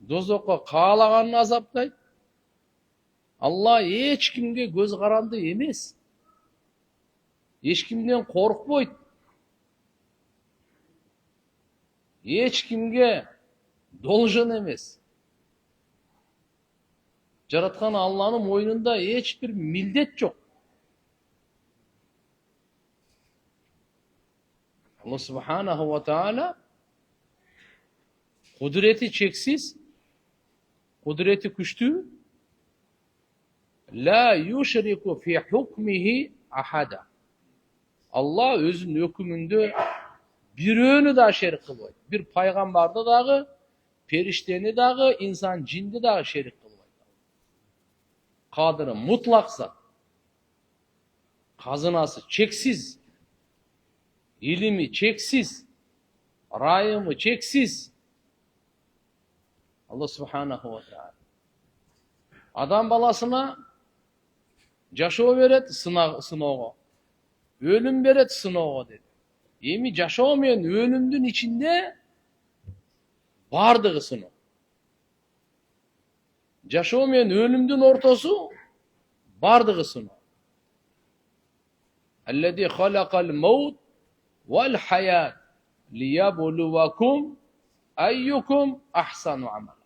Dozокко каалаганын азаптайт. Алла эч кимге көз каранды эмес. Эч кимден коркпойт. Эч кимге должен эмес. Жараткан Алланын мойнунда эч бир милдет жок. Allah subhanahu wa ta'ala kudreti çeksiz, kudreti güçlü. La yushriku fi hukmihi ahada. Allah özünün hükmünde bir önü da şerik kılmaydı. Bir paygambarda dağı, perişteni dağı, insan cindi dağı şerik kılmaydı. Kadırı mutlaksa, kazınası çeksiz, ilimi çeksiz, rayımı çeksiz. Allah subhanahu wa ta'ala. Adam balasına жашоо берет сыноого. Ölüm берет сыноого dedi. Эми жашоо менен өлүмдүн ичинде бардыгы сыноо. Жашоо менен өлүмдүн ортосу бардыгы сыноо. Аллази халакал маут вал хаят лияблувакум айюкум ахсану амала.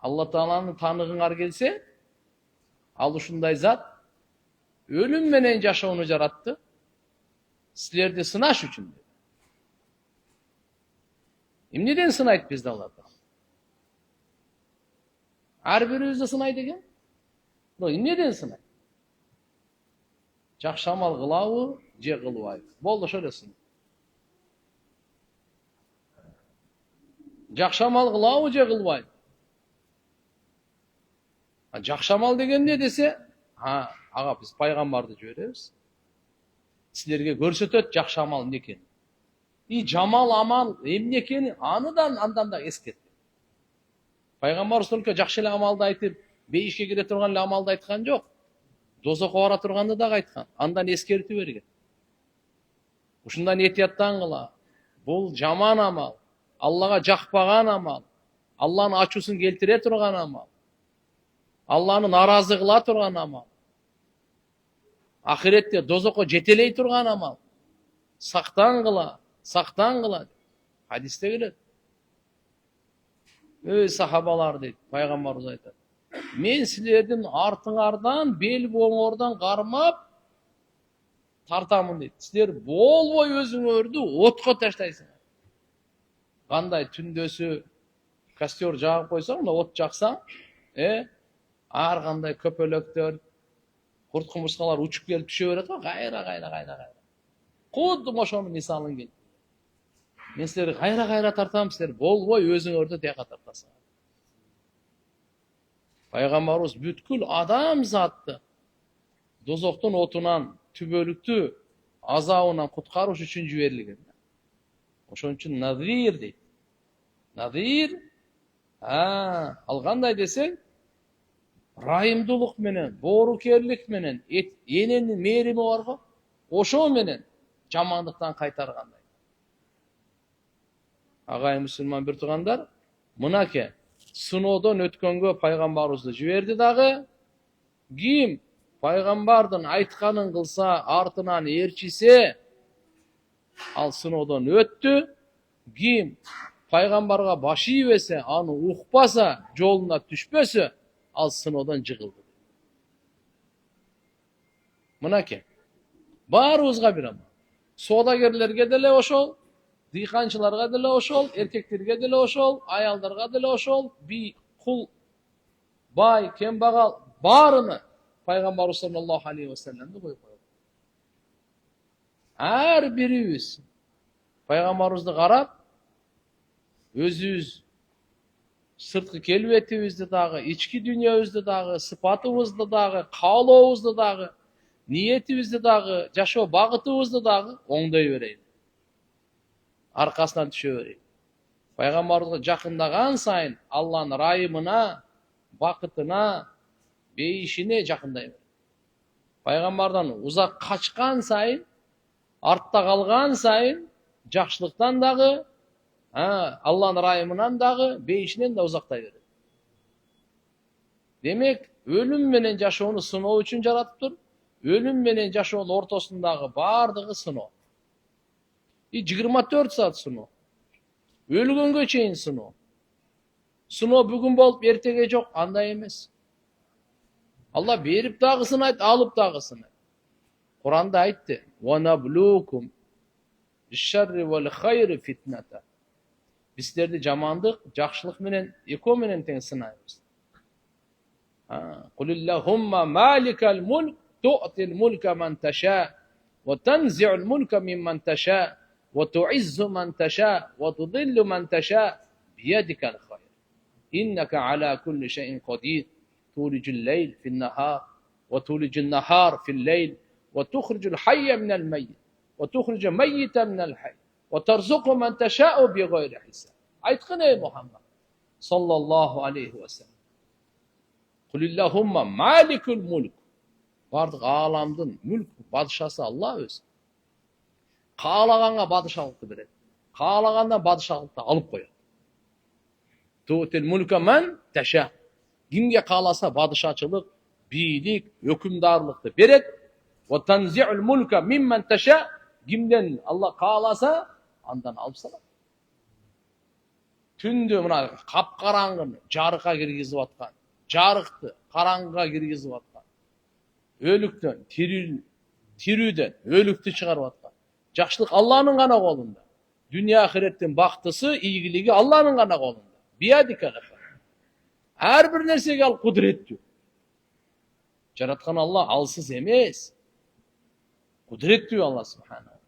Алла Тааланы таныгыңар келсе, ал ушундай зат өлүм менен жашоону жаратты. Силерди сынаш үчүн. Эмнеден сынайт бизди Алла Таала? Ар бирибизди сынайт экен. Эмнеден сынайт? Жакшы амал кылабы, же кылбайбы? Болду ошо эле сынайт. Жакшы амал кылабы, же кылбайбы? Жакшы амал деген эмне десе, ага биз пайгамбарды жиберебиз. Силерге көрсөтөт жакшы амал эмне экенин. Жамал амал эмне экенин андан да эскертти. Пайгамбар только жакшы эле амалды айтып, бейишке кире турган эле амалды айткан жок. Дозокко бара турганды дагы айткан. Андан эскертип берген. Ушундан этияттан кыла. Бул жаман амал, Аллага жакпаган амал, Алланын ачуусун келтире турган амал, Алланы наразы кыла турган амал. Ахиретте дозокко жетелей турган амал. Сактан кыла. Хадисте келет. Ey сахабалар дейт, пайгамбарыбыз айтат. Мен силердин артыңардан, бел боңордан кармап тартамын дейт. Силер болбой өзүңөрдү отко таштайсыңар. Кандай түндөсү костер жагып койсоң, от жаксаң, ар кандай көпөлөктөр, курт кумурскалар учуп келип түшө берет го, кайра. Кудду ошонун мисалын келтирди. Мен силерди кайра тартам, силер болбой өзүңөрдү тияка тартасыңар. Пайгамбарыбыз бүткүл адам затты дозоктун отунан, түбөлүктү азабынан куткаруш үчүн жиберилген. Ошон үчүн назир дейт. Назир, ал кандай десең, райымдуулук менен, боорукерлик менен, эненин мээрими бар го, ошо менен жамандыктан кайтаргандай. Агай мусулман бир туугандар, мынаке сыноодон өткөнгө пайгамбарыбызды жиберди дагы, ким пайгамбардын айтканын кылса, артынан ээрчисе, ал сыноодон өттү. Ким пайгамбарга баш ийбесе, аны укпаса, жолуна түшпөсө, ал сыноодон жыгылды. Мынаке баарыбызга бир амал. Соодагерлерге деле ошол, дыйканчыларга деле ошол, эркектерге деле ошол, аялдарга деле ошол, би, кул, бай, кембагал баарына пайгамбарыбыз саллаллаху алейхи ва салламды коюп койгон. Ар бирибиз пайгамбарыбызды карап, өзүбүз сырткы келбетибизди дагы, ички дүйнөбүздү дагы, сыпатыбызды дагы, каалообузду дагы, ниетибизди дагы, жашоо багытыбызды дагы оңдой берейин. Аркасынан түшө берейин. Пайгамбарыбызга жакындаган сайын Алланын райымына, бакытына, бейишине жакындай берейин. Пайгамбардан узак качкан сайын, артта калган сайын жакшылыктан дагы, Алланын ырайымынан дагы, бейишинен да узактай берет. Демек, өлүм менен жашоону сыноо үчүн жаратыптыр. Өлүм менен жашоонун ортосундагы бардыгы сыноо. 24 саат сыноо. Өлгөнгө чейин сыноо. Сыноо бүгүн болуп, эртеге жок, андай эмес. Алла берип дагы сынайт, алып дагы сынайт. Куранда айтты: "Ва наблукум биш-шарри вал хайри фитната." Бизлерди жамандык, жакшылык менен, экөө менен тең сынайбыз. Кулиллахумма маликал мулк ту'тил мулка ман таша ва танзи'ул мулка мимман таша ва ту'иззу ман таша ва tudillu man tasha biyadikal khayr. Innaka ala kulli shay'in qadir. Tulijul leyl fil nahar ve tulijul nahar fil leyl ve tukhrijul hayya minel meyyit ve tukhrijul meyyite minel hayy ve terzuqu men teşâ'u bi gayri hisab. Aytqın ey Muhammed sallallahu aleyhi ve sellem. Kulillahumma malikul mulk. Бардык ааламдын мүлк бадышасы Алла өзү. Каалаганга бадышалыкты берет. Каалагандан бадышалыкты алып коет. Tu'til mulka man tasha. Кимге кааласа бадышачылык, бийлик, өкүмдарлыкты берет. Wa tanzi'ul mulka mimman tasha. Кимден Алла кааласа, андан алып салат. Түндө мына капкараңгыны жарыкка киргизип аткан, жарыкты караңгыга киргизип аткан, өлүктөн тирүүдөн өлүктү чыгарып аткан. Жакшылык Алланын гана колунда. Дүнүйө ахиреттин бактысы, ийгилиги Алланын гана колунда. Биядика. Ар бир нерсеге ал кудуреттүү. Жараткан Алла алсыз эмес. Кудуреттүү Алла субханалла.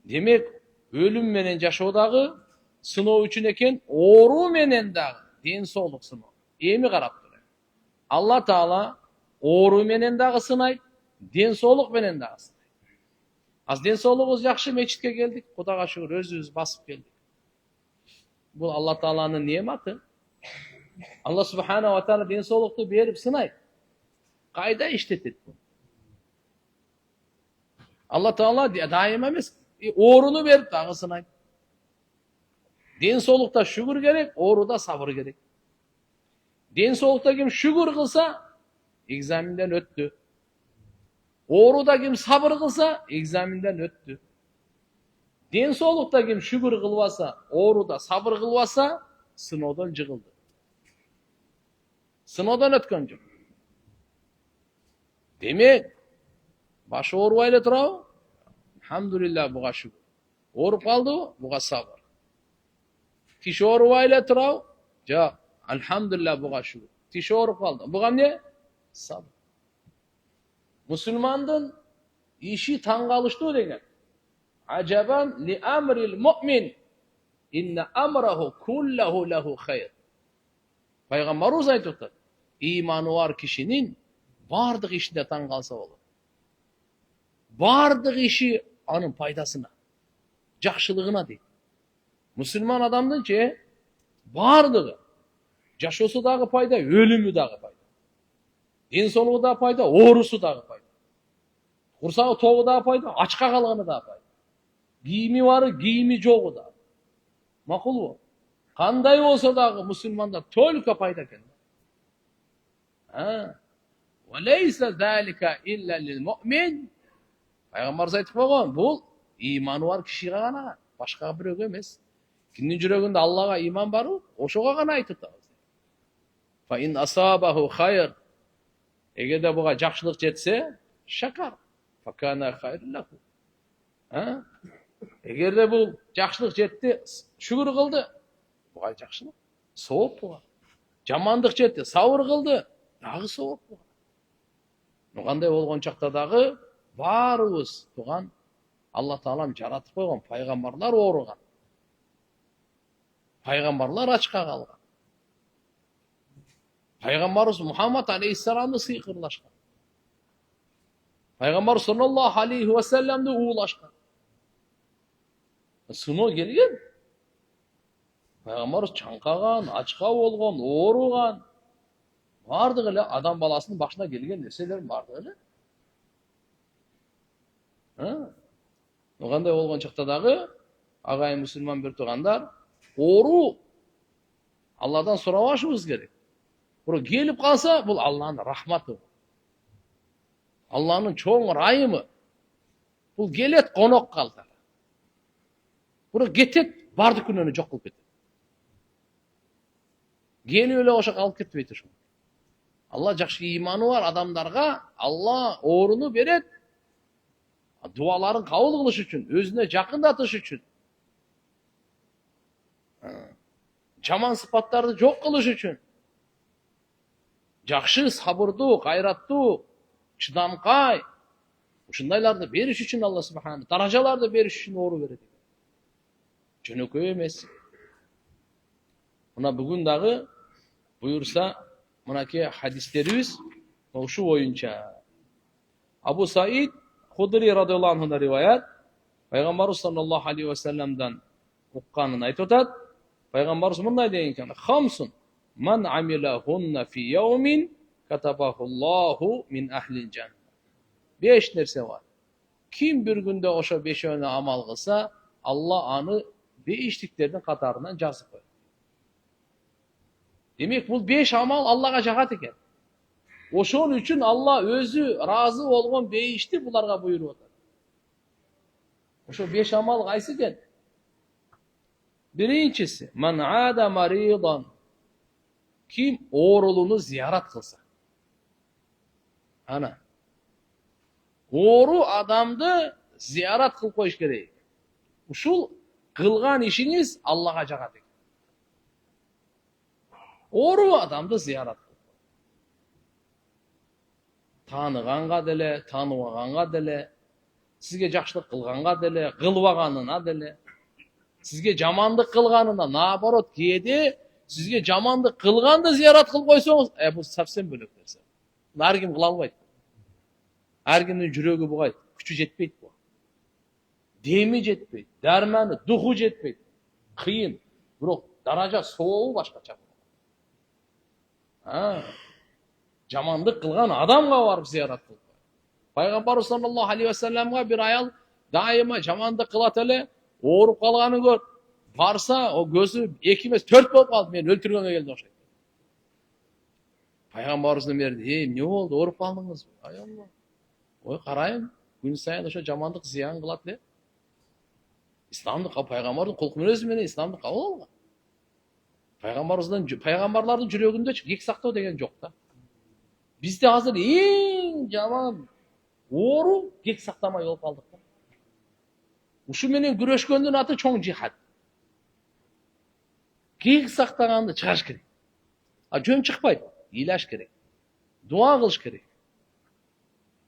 Демек, өлүм менен жашоодагы сыноо үчүн экен, оору менен дагы ден соолук сыноо. Эми карап тур. Алла Таала оору менен дагы сынайт, ден соолук менен дагы сынайт. Аз ден соолугубуз жакшы, мечитке келдик, Кудайга шүгүр, өзүбүз басып келдик. Бул Алла Тааланын нематы. Алла субханала ва таала ден соолукту берип сынайт. Кайда иштетет бул? Алла Таала дайыма эмес, ооруну берип дагы сынайт. Ден соолукта шүгүр керек, ооруда сабыр керек. Ден соолукта ким шүгүр кылса, экзаменден өттү. Ооруда ким сабыр кылса, экзаменден өттү. Ден соолукта ким шүгүр кылбаса, ооруда сабыр кылбаса, сыноодон жыгылды. Сыноодон өткөн жок. Демек, башы оорубай эле турабы? Алхамдулилlah, буга шүгүр. Ооруп калдыбы? Буга сабыр. Киши оорубай эле турабы? Жок. Алхамдулилlah, буга шүгүр. Киши ооруп калды. Буга эмне? Сабыр. Мусулмандын иши таң калыштуу деген. Ажабан ли амрил муъмин инна амраху куллаху лаху хайр. Пайгамбарыбыз айтып атат. Иманы бар кишинин бардык ишинде таң калса болот. Бардык иши анын пайдасына, жакшылыгына дейт. Мусулман адамдын бардыгы, жашоосу дагы пайда, өлүмү дагы пайда. Ден соолугу да пайда, оорусу дагы пайда. Курсагы тогу дагы пайда, ачка калганы дагы пайда. Кийими бары, кийими жогу дагы. Макулбу? Кандай болсо дагы мусулманда только пайда экен. Ва лейса залика илля лил муъмин. Пайгамбарыбыз айтып койгон, бул иманы бар кишиге гана, башка бирөөгө эмес. Кимдин жүрөгүндө Аллага иман барбы, ошого гана айтып атабыз. Фа ин асабаху хайр. Эгерде буга жакшылык жетсе, шакар. Фа кана хайрлаху. Эгерде бул жакшылык жетти, шүгүр кылды. Буга жакшылык. Сооп буга. Жамандык жетти, сабыр кылды. Дагы сооп буга. Кандай болгон чакта дагы баарыбыз туган Алла Таалам жаратып койгон, пайгамбарлар ооруган. Пайгамбарлар ачка калган. Пайгамбарыбыз Мухаммад алейхиссаламды сыйкырлашкан. Пайгамбар саллаллаху алейхи ва салламды уулашкан. Сыноо келген. Пайгамбарыбыз чаңкаган, ачка болгон, ооруган. Бардыгы эле адам баласынын башына келген нерселер бардыгы эле. Кандай болгон чакта дагы Agayın Müslüman bir tuğanlar, oru Allah'dan sorabашыбыз керек. Buru gelip kalsa, bu Allah'ın rahmatı. Allah'ın çoğun rayımı. Bu gelet konok kaldı. Buru getet, bardı gününü çok kılıp getet. Geli öyle oşak alıp ketmeydi şu. Allah жақсы imanı var adamlarga, Allah orunu beret. Duaların kabul kılış için, özüne jakındatış için. Жаман sıfatları жоқ kılış için. Жақшы sabırdı, gayrattı, çıdamkay. Ушундайларды бериш için Allah Subhanahu darajalarda beriş için oru berет. Жөнөкөй эмес. Мына бүгүн дагы буюрса, мынакей хадистерибиz ошо боюнча. Абу Саид Худри радыйаллаху анхудан риваят, Пайгамбарыбыз саллаллаху алейхи ва салламдан укканын айтып атат. Пайгамбарыбыз мындай деген экен: "Хамсун ман амилахунна фи яумин катабахуллаху мин ахлил жанна." 5 нерсе var. Kim bir günde oşo 5'öne amal kılsa, Allah anı beşliklerinin katarından жазып koyar. Demek bu 5 amal Allah'a jagat eken. Oşon üçün Allah özü razı olgun beşti bularga buyurup atar. Oşo 5 amal kaysı eken? Birincisi, man ada maridan. Kim oğrulunu ziyaret kılsa. Ana. Oğru adamdı ziyaret kıl koyuş gerek. Uşul kılgan işiniz Allah'a jagat eken. Oğru adamdı ziyaret kıl. Tanıganга деле, tanımaganга деле, sizge жақшылық kılganга деле, kılbaganına деле, sizge жамандык kılganına, nabarot kiyedi, sizge жамандык kılgan da ziyaret kıl koysoңuz, bu совсем bölек нәрсе. Her kim kıla alбайт. Her kimnin жүрегі бугайт, күчү жетпейт bu. Demi жетпейт, дәрмәни, духу жетпейт. Кыйын, бирок даража сообу башкача. Жамандык кылган адамга барып зиярат кылып. Пайгамбар саллаллаху алейхи ва салламга bir ayal daima жамандык кылат эле, ооруп калганын көрүп, барса, о көзү 2 эмес 4 болуп калды, мени өлтүргөнгө келди окшойт. Пайгамбарыбыздын берди: "Эмне болду? Ооруп калдыңызбы?" Ай Алла. Ой, карайын, күн сайын ошо жамандык зыян кылат эле. Исламдык пайгамбардын кул мүнөзү менен исламды кабыл алган. Пайгамбарлардын жүрөгүндө кек сактоо деген жок да. Bizde hazır en жаман oğru kek saktamay olup kaldık. Uşu menen güreşköndün atı çoğun cihad. Kek saktaganды çıkaş gerek. Жөн çıkpaydı. İlaç gerek. Dua kılış gerek.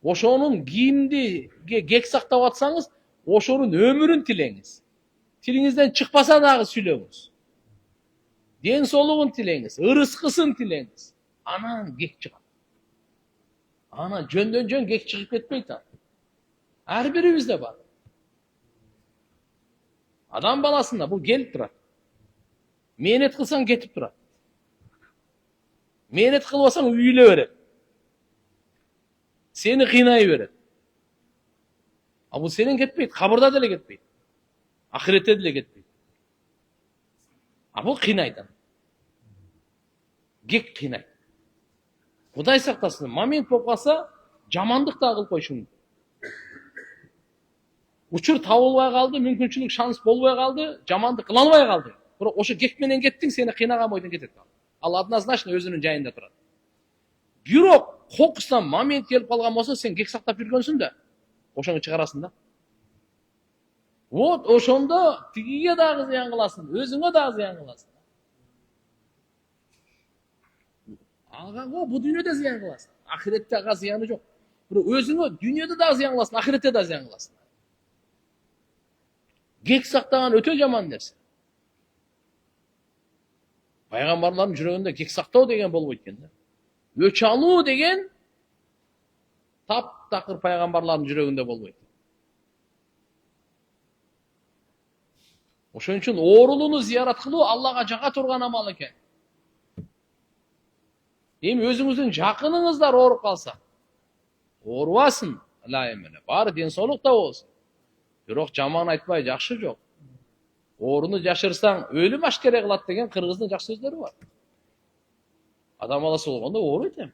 Oşonun giyimdi kek saktap atsanız, oşonun ömürün tilеңiz. Tilinizden çıkpasa dağı süylöңüz. Den soluğun tilеңiz, ırıskısın tilеңiz. Anan kek çıkar. Ana жөндөн жөн кек чыгып кетпейт. Ар бирибизде бар. Адам баласында бул келип турат. Менет кылсаң кетип турат. Менет кылбасаң үйүлө берет. Сени кыйнай берет. Бул сенен кетпейт, кабырда деле кетпейт. Ахиретте деле кетпейт. Бул кыйнайт. Кек кыйнайт. Құдай сақтасын, момент болып қалса, жамандық да қылып қойшы мүмкін. Учур табылбай қалды, мүмкіншілік шанс болбай қалды, жамандық қыла албай қалды. Бирок ошо кекменен кеттиң, сени кыйнаган бойдон кетет. Ал однозначно өзүнүн жайында турат. Бирок кокустан момент келип калган болсо, сен кек сактап жүргөнсүң да, ошону чыгарасың да. Вот ошондо тигиге дагы зыян кыласың, өзүңө дагы зыян кыласың. Bu dünyada ziyan kılasın. Ahirette ağa ziyanı yok. Özünü dünyada da ziyan kılasın, ahirette de ziyan kılasın. Kek saktagan öte jaman dersin. Peygamberlerin yüreğinde kek saktao degen bolboyt eкен да. Öç alуу degen tap takır peygamberlerin yüreğinde bolboyt. Oşon үчүн oğruluğunu ziyaret kılуу Allah'a jaga turgan amal eken. Өзүңүздүн жакыныңыздар ооруп калса, оорубасын, ла эмеле, баары ден соолук да болсун. Бирок жаман айтпай жакшы жок. Ооруну жашырсаң өлүм ашкере кылат деген кыргыздын жакшы сөздөрү бар. Адам баласы болгондо ооруйт эми.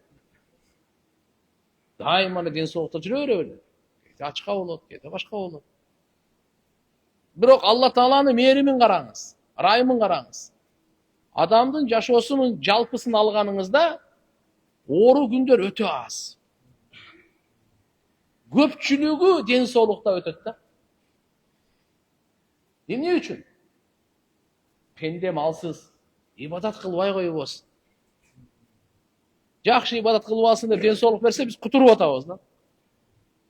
Дайыма эле ден соолукта жүрө бере. Кээде ачка болот, кээде башка болот. Бирок Алла Тааланын мээримин караңыз, ырайымын караңыз. Адамдын жашоосунун жалпысын алганыңызда оору күндөр өтө аз. Көпчүлүгү ден соолукта өтөт да. Эмне үчүн? Пенде малсыз, ибадат кылбай койбосун. Жакшы ибадат кылып алсын деп ден соолук берсе, биз кутуруп атабыз да.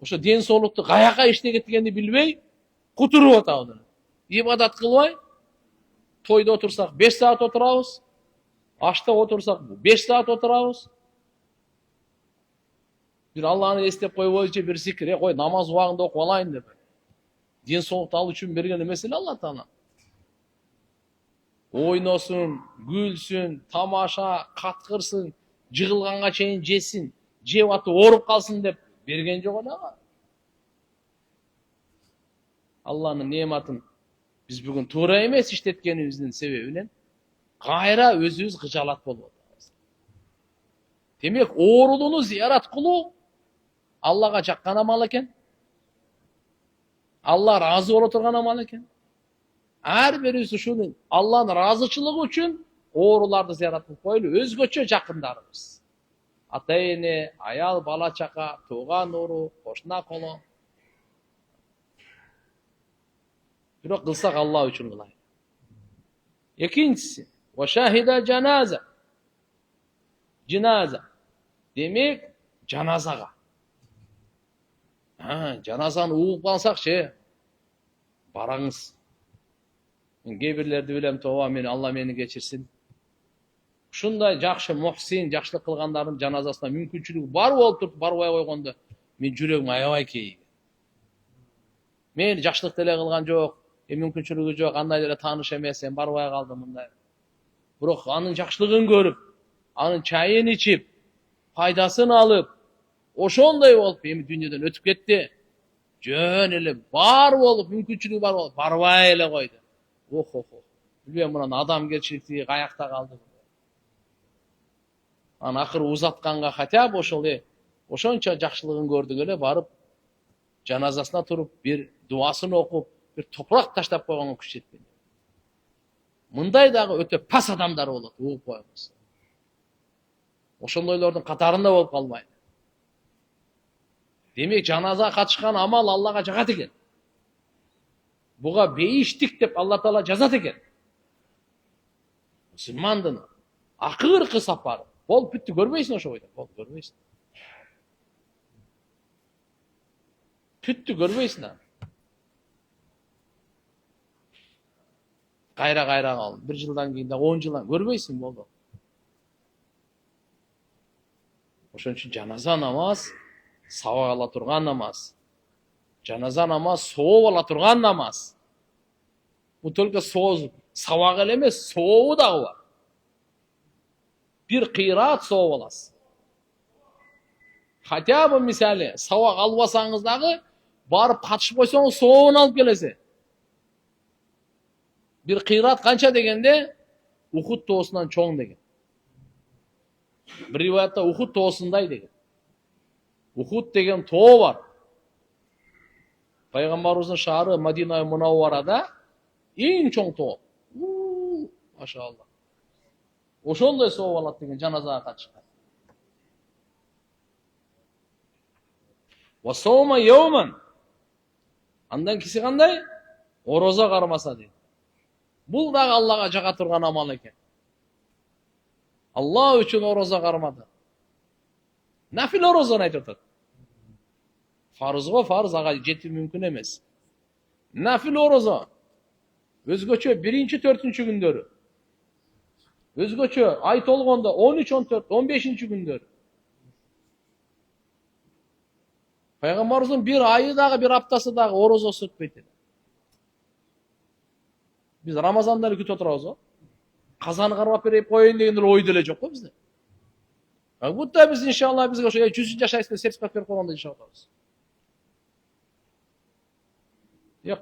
Ошо ден соолукту каяка иштегет дегенди билбей, кутуруп атабыз. Ибадат кылбай, тойдо отурсак 5 саат отурабыз, ашта отурсак 5 саат отурабыз. Бир Алланы эстеп койбойчу бир зикир, кой намаз убагында окуп алайын деп. Ден соолукту алуу үчүн берген эмес эле Алла Таала. Ойносун, гүлсүн, тамаша, каткырсын, жыгылганга чейин жесин, жеп атып ооруп калсын деп берген жок эле ага. Алланын неаматын биз бүгүн туура эмес иштеткенибиздин себебинен кайра өзүбүз кыжаалат болуп атабыз. Демек, оорулууну зыярат кылуу Аллага жаккан амал экен. Алла разы боло турган амал экен. Ар бирибиз ушуну Алланын разычылыгы үчүн ооруларды зыярат кылып коелу, өзгөчө жакындарыбыз. Ата эне, аял, бала чака, тууган уру, кошуна коло. Бирок кылсак Алла үчүн кылайын. Экинчиси, ва шахида жаназа. Жаназа. Демек, жаназага. Жаназаны угуп калсакчы, бараңыз. Мен кээ бирлерди билем, тооба мен Алла мени кечирсин. Ушундай жакшы мухсин, жакшылык кылгандардын жаназасына мүмкүнчүлүгү бар болуп туруп барбай койгондо мен жүрөгүм аябай кейиген. Мен жакшылык деле кылган жок, мүмкүнчүлүгү жок, андай деле тааныш эмес, барбай калдым мындай. Бирок анын жакшылыгын көрүп, анын чайын ичип, пайдасын алып, ошондой болуп эми дүйнөдөн өтүп кетти. Жөн эле бар болуп, мүмкүнчүлүгү бар болуп, барбай эле койду. Билбейм мунун адамгерчиликтиги каякта калды. Анан акыры узатканга хотя бы ошол ошончо жакшылыгын көрдүк эле барып жаназасына туруп, бир дуасын окуп, бир топурак таштап койгонго күч жетпейт. Мындай дагы өтө пас адамдар болот, угуп койбосун. Ошондойлордун катарында болуп калбайлы. Демек, жаназага катышкан амал Аллага жагат экен. Буга бейиштик деп Алла Таала жазат экен. Мусулмандын акыркы сапары. Болуп бүттү, көрбөйсүң ошо бойдо. Болуп көрбөйсүң. Бүттү, көрбөйсүң аны. Кайра кал. 1 жылдан кийин да 10 жылдан көрбөйсүң, болду. Ошон үчүн жаназа намаз сабак ала турган намаз. Жаназа намаз сооп ала турган намаз. Бул только сабак эле эмес, сообу дагы бар. Бир кыйраат сооп аласыз. Хотя бы мисалы, сабак албасаңыз дагы барып катышып койсоңуз сообун алып келесиз. Бир кыйраат канча дегенде Ухуд тоосунан чоң деген. Бир риваятта Ухуд тоосундай деген. Ухуд деген тоо бар. Пайгамбарыбыздын шаары Мадина Мунавварада эң чоң тоо. Машалла. Ошондой сооп алат деген жаназага катышкан. Ва сома йауман. Андан кийинси кандай? Орозо кармаса дейт. Бул дагы Аллага жага турган амал экен. Алла үчүн орозо кармады. Нафил орозону айтып атат. Фарызго фарыз ага жетүү мүмкүн эмес. Нафил орозо. Өзгөчө 1-4 күндөрү. Өзгөчө ай толгондо 13, 14, 15 күндөрү. Пайгамбарыбыздын бир айы дагы, бир аптасы дагы орозосу өтпөйт. Биз Рамазанда эле күтүп отурабыз го. Казаны кармап берип коеюн деген ой деле жок го бизде. Будда биз иншалла бизге ошо 100 жашайсыз деп сертификат берип койгондой жашап атабыз.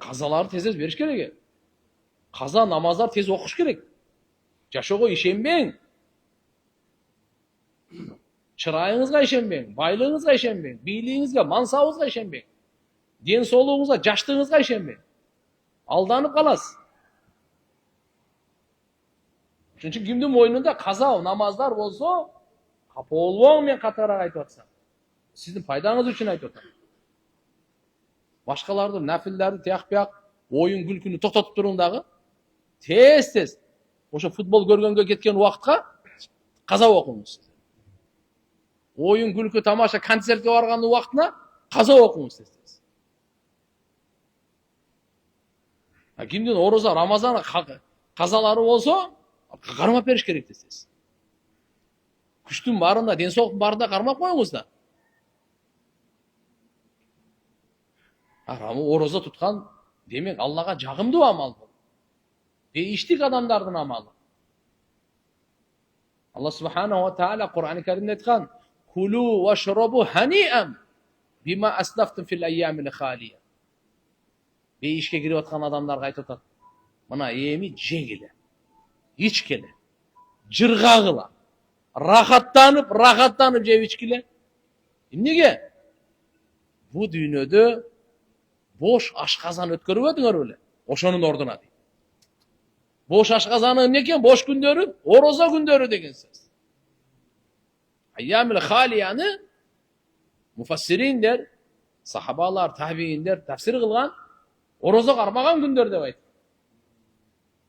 Казаларды тез бериш керек. Каза намаздар тез окуш керек. Жашоого ишенбең. Чырайыңызга ишенбең, байлыгыңызга ишенбең, бийлигиңизге, мансабыңызга ишенбең. Ден соолугуңузга, жаштыгыңызга ишенбең. Алданып каласыз. Ошон үчүн кимдин мойнунда каза намаздар болсо, капа болбоң, мен катараак айтып атсам. Сиздин пайдаңыз үчүн айтып атам. Башкалардын нафилдерди тияк-бияк оюн күлкүнү токтотуп туруң дагы. Тез ошо футбол көргөнгө кеткен убакытка каза окуңуз. Оюн күлкү тамаша концертке барган убактына каза окуңуз тез. Кимдин ороза, Рамазан казалары болсо, кармап бериш керек тез. Күчтүн барында, ден соолуктун барында кармап коюңуз да. Ороза туткан демек Аллага жагымдуу амал бул. Дейиштик адамдардын амалы. Алла субханаху ва тааля Кур'ан-ы Каримде айткан: "Кулу вашрабу хани'ан бима аслафтум фил айямил халия." Бейишке кирип аткан адамдарга айтып атат: "Мына эми жегиле, ичкиле, жыргагыла, рахаттанып жеп ичкиле." Эмнеге? Бу дүйнөдө бош ашказан өткөрбөдүңөр беле? Ошонун ордуна дейт. Бош ашказаны эмне экен? Бош күндөрү, орозо күндөрү деген сөз. Айямил халияны муфассириндер, сахабалар, табииндер тафсир кылган орозо кармаган күндөр деп айтат.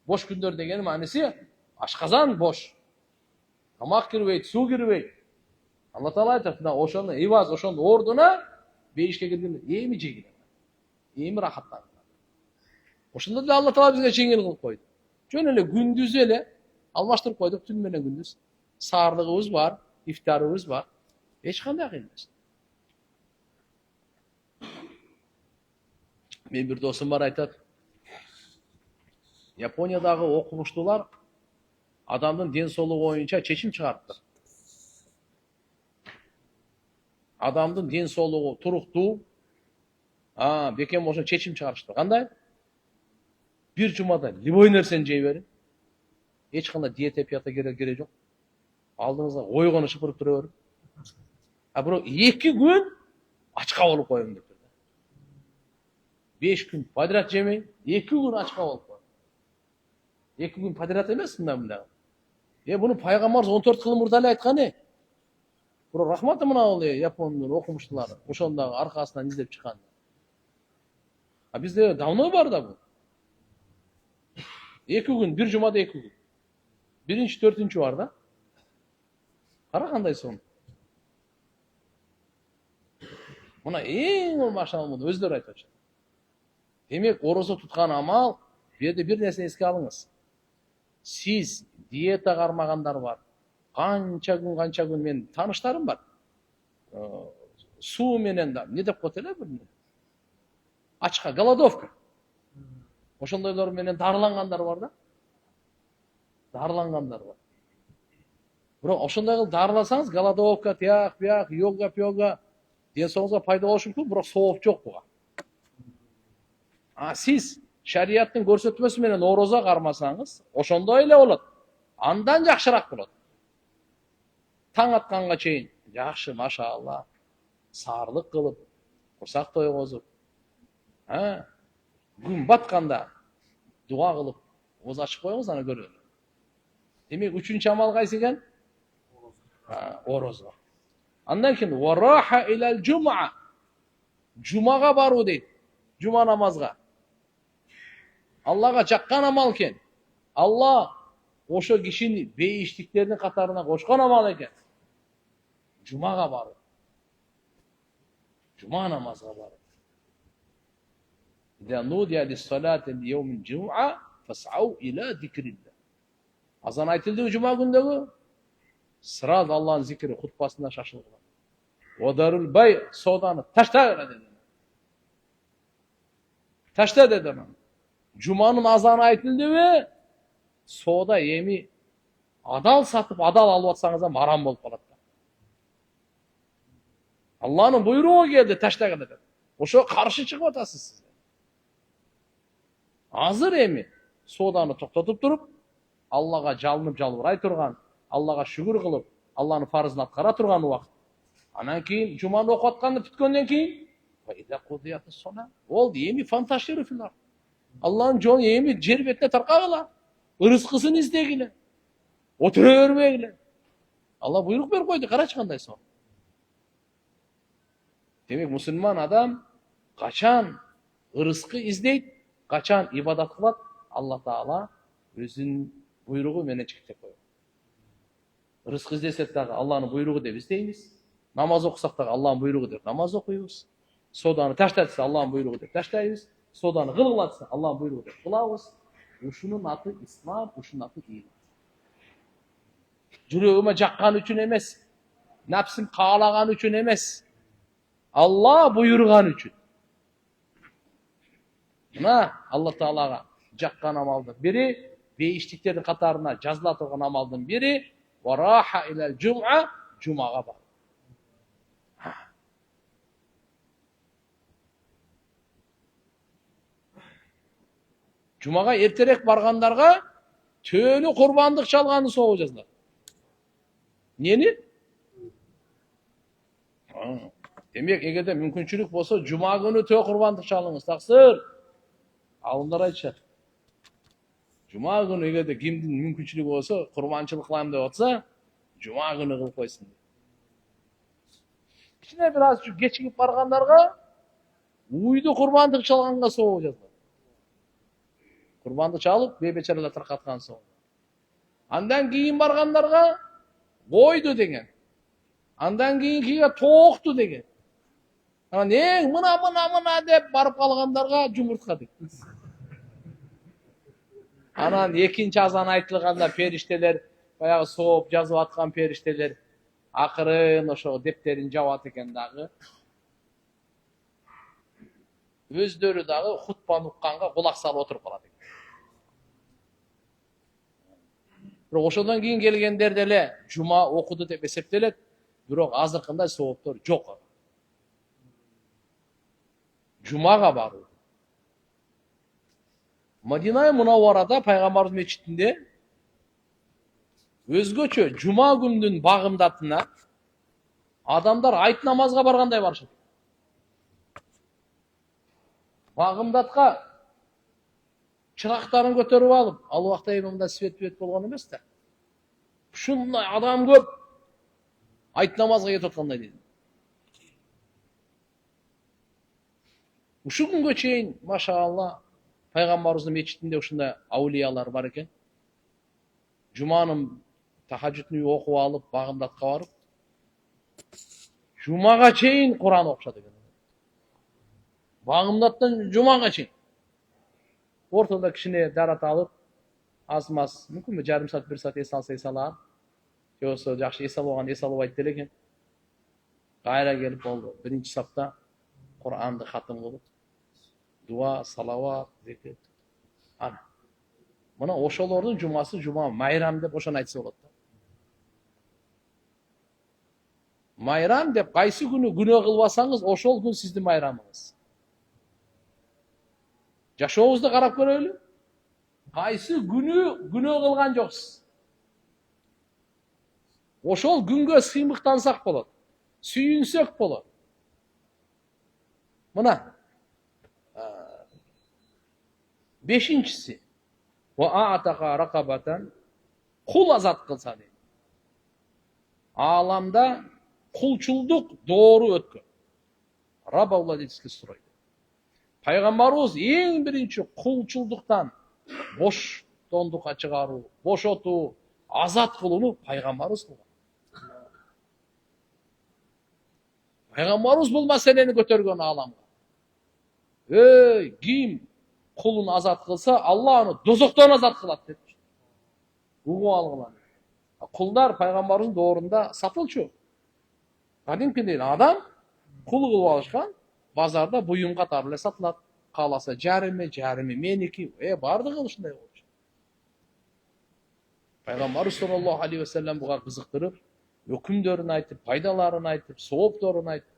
Бош күндөр деген мааниси ашказан бош. Тамак кирбейт, суу кирбейт. Алла Таала айтат, ошону иваз, ошонун ордуна бейишке киргенде эми жегиле. Эми рахаттан. Ошондо да Алла Таала бизге жеңил кылып койду. Жөн эле күндүз эле алмаштырып койдук, түн менен күндүз. Саардыгыбыз бар, ифтарыбыз бар. Эч кандай кыйын эмес. Мен бир досум бар айтат. Япониядагы окумуштуулар адамдын ден соолугу боюнча чечим чыгарыптыр. Адамдын ден соолугу туруктуу, бекем ошо чечим чыгарышты. Кандай? Bir жумада любой нерсени жей берип, эч кандай диета пията кереги жок. Алдыңызга ойгону шыпырып тура берип. Бирок 2 күн ачка болуп коюм деп турду. 5 күн подряд жемей, 2 күн ачка болуп коюм. 2 күн подряд эмес мындай. Буну пайгамбар 14 кыл мурда эле айткан. Бирок рахматы мына бул япондун окумуштуулары ошондогу аркасынан издеп чыккан. Бизде давно бар да бул. 2 күн, bir жумада 2 күн. Биринчи, төртүнчү бар да. Кара кандай сон. Мына эң машал муну өздөрү айтып атышат. Демек, орозо туткан амал, бу жерде бир нерсе эске алыңыз. Сиз диета кармагандар бар. Канча күн мен тааныштарым бар. Суу менен да, эмне деп коет эле бир. Ачка, голодовка. Ошондойлор менен дарылангандар бар да. Дарылангандар бар. Бирок ошондой кылып дарыласаңыз, голодовка, тияк, бияк, йога, ден соолугуңузга пайда болушу мүмкүн, бирок сооп жок буга. Сиз шарияттын көрсөтмөсү менен орозо кармасаңыз, ошондой эле болот. Андан жакшыраак болот. Таң атканга чейин жакшы, машалла, саарлык кылып, курсак тойгозуп, күн батканда дуа кылып, оозу ачып коюңуз, аны көрөлү. Демек, 3-чү амал кайсы экен? Орозо. Андан кийин вараха илал жум'a. Жумага баруу дейт. Жума намазга. Аллага жаккан амал экен. Алла ошо кишини бейиштиктердин катарына кошкон амал экен. Жумага баруу. Жума намазга баруу. إذا نودي للصلاة اليوم الجمعة فاسعوا إلى ذكر الله. Азан айтылды жума күндөгү сразу Аллахтын зикри хутбасында шашылган. Одарул бай соданы ташта dedi. Ташта dedi. Жуманын азаны айтылдыбы? Сода эми адал сатып, адал алып атсаңыз да марам болуп калат. Аллахнын буйругу келди ташта dedi. Ошо каршы чыгып атасыз сиз. Азыр эми сооданы токтотуп туруп, Аллага жалынып жалбырай турган, Аллага шүгүр кылып, Алланын фарызын аткара турган убакыт. Анан кийин жуманы окуп атканды бүткөндөн кийин болду, эми фанташиру фил ард. Алланын жолу эми жер бетине таркагыла. Ырыскысын издегиле. Отура бербегиле. Алла буйрук берип койду, карачы кандай сонун. Демек мусулман адам качан ырыскы издейт, качан ибадат кылат, Алла Таала өзүнүн буйругу менен чектеп коет. Ырыскы издесек дагы Алланын буйругу деп издейбиз. Намаз окусак дагы Алланын буйругу деп намаз окуйбуз. Сооданы ташта десе Алланын буйругу деп таштайбыз. Сооданы кылгыла десе Алланын буйругу деп кылабыз. Ушунун аты ислам, ушунун аты ийман. Жүрөгүмө жаккан үчүн эмес, напсим каалаган үчүн эмес, Алла буйруган үчүн. Мына Алла Таалага жаккан амалдын бири, бейиштиктердин катарына жазыла турган амалдын бири вараха илал жум'a, жумага бар. Жумага эртерээк баргандарга төөнү курбандык чалганды сообу жазылат. Нени? Демек, эгерде мүмкүнчүлүк болсо, жума күнү төө курбандык чалыңыз, таксыр. Алымдар айтышат. Жума күнү эгерде кимдин мүмкүнчүлүгү болсо, курбанчылык кылам деп атса, жума күнү кылып койсун. Кичине бир аз кечигип баргандарга уйду курбандык чалганга сообу жазылат. Курбанды чалып, бейбечаралар таркаткан соң. Андан кийин баргандарга койду деген. Андан кийинкиге токту деген. Анан эң мына деп барып калгандарга жумуртка дейт. Анан экинчи азан айтылганда периштелер, баягы сооп жазып аткан периштелер акырын ошо дептерин жабат экен дагы. Өздөрү дагы хутбаны укканга кулак салып отуруп калат экен. Бирок ошондон кийин келгендер деле жума окуду деп эсептелет, бирок азыркындай сооптор жок. Жумага баруу. Мадина Мунавварада пайгамбарыбыз мечитинде өзгөчө жума күндүн багымдатына адамдар айт намазга баргандай барышат. Багымдатка чырактарын көтөрүп алып, ал убакта мындай свет болгон эмес да. Ушундай адам көп айт намазга кетип аткандай дейт. Ушу күнгө чейин, машаалла, пайгамбарыбыздын мечитинде ушундай аулиялар бар экен. Жуманын тахажжудун окуп алып, багымдатка барып, жумага чейин Куран окушат экен. Багымдаттан жумага чейин. Ортодо кичине дарат алып, аз-маз, мүмкүн жарым саат, 1 саат эс алса эс алат. Же болбосо жакшы эс албаган эс албайт делекен. Кайра келип болду. Биринчи сапта Куранды хатым кылып, дуа, салават, зикир. Ана. Мына ошолордун жумасы жума майрам деп ошону айтса болот да. Майрам деп кайсы күнү күнөө кылбасаңыз, ошол күн сиздин майрамыңыз. Жашообузду карап көрөлү. Кайсы күнү күнөө кылган жоксуз. Ошол күнгө сыймыктансак болот. Сүйүнсөк болот. Мына 5-инчиси ва атака ракабатан, кул азат кылса дейт. Ааламда кулчулдук доору өткөн. Раба владельческий строй. Пайгамбарыбыз эң биринчи кулчулдуктан боштондукка чыгаруу, бошотуу, азат кылууну пайгамбарыбыз кылган. Пайгамбарыбыз бул маселени көтөргөн ааламга. Ким кулун азат кылса, Алла аны дозоктон азат кылат деп. Угуп алгыла. Кулдар пайгамбарыбыздын доорунда сатылчу. Кадимкидей адам кул кылып алышкан, базарда буюм катары эле сатылат. Кааласа жарымы, меники, бардыгы ушундай болчу. Пайгамбарыбыз саллаллаху алейхи ва саллям буга кызыктырып, өкүмдөрүн айтып, пайдаларын айтып, соопторун айтып.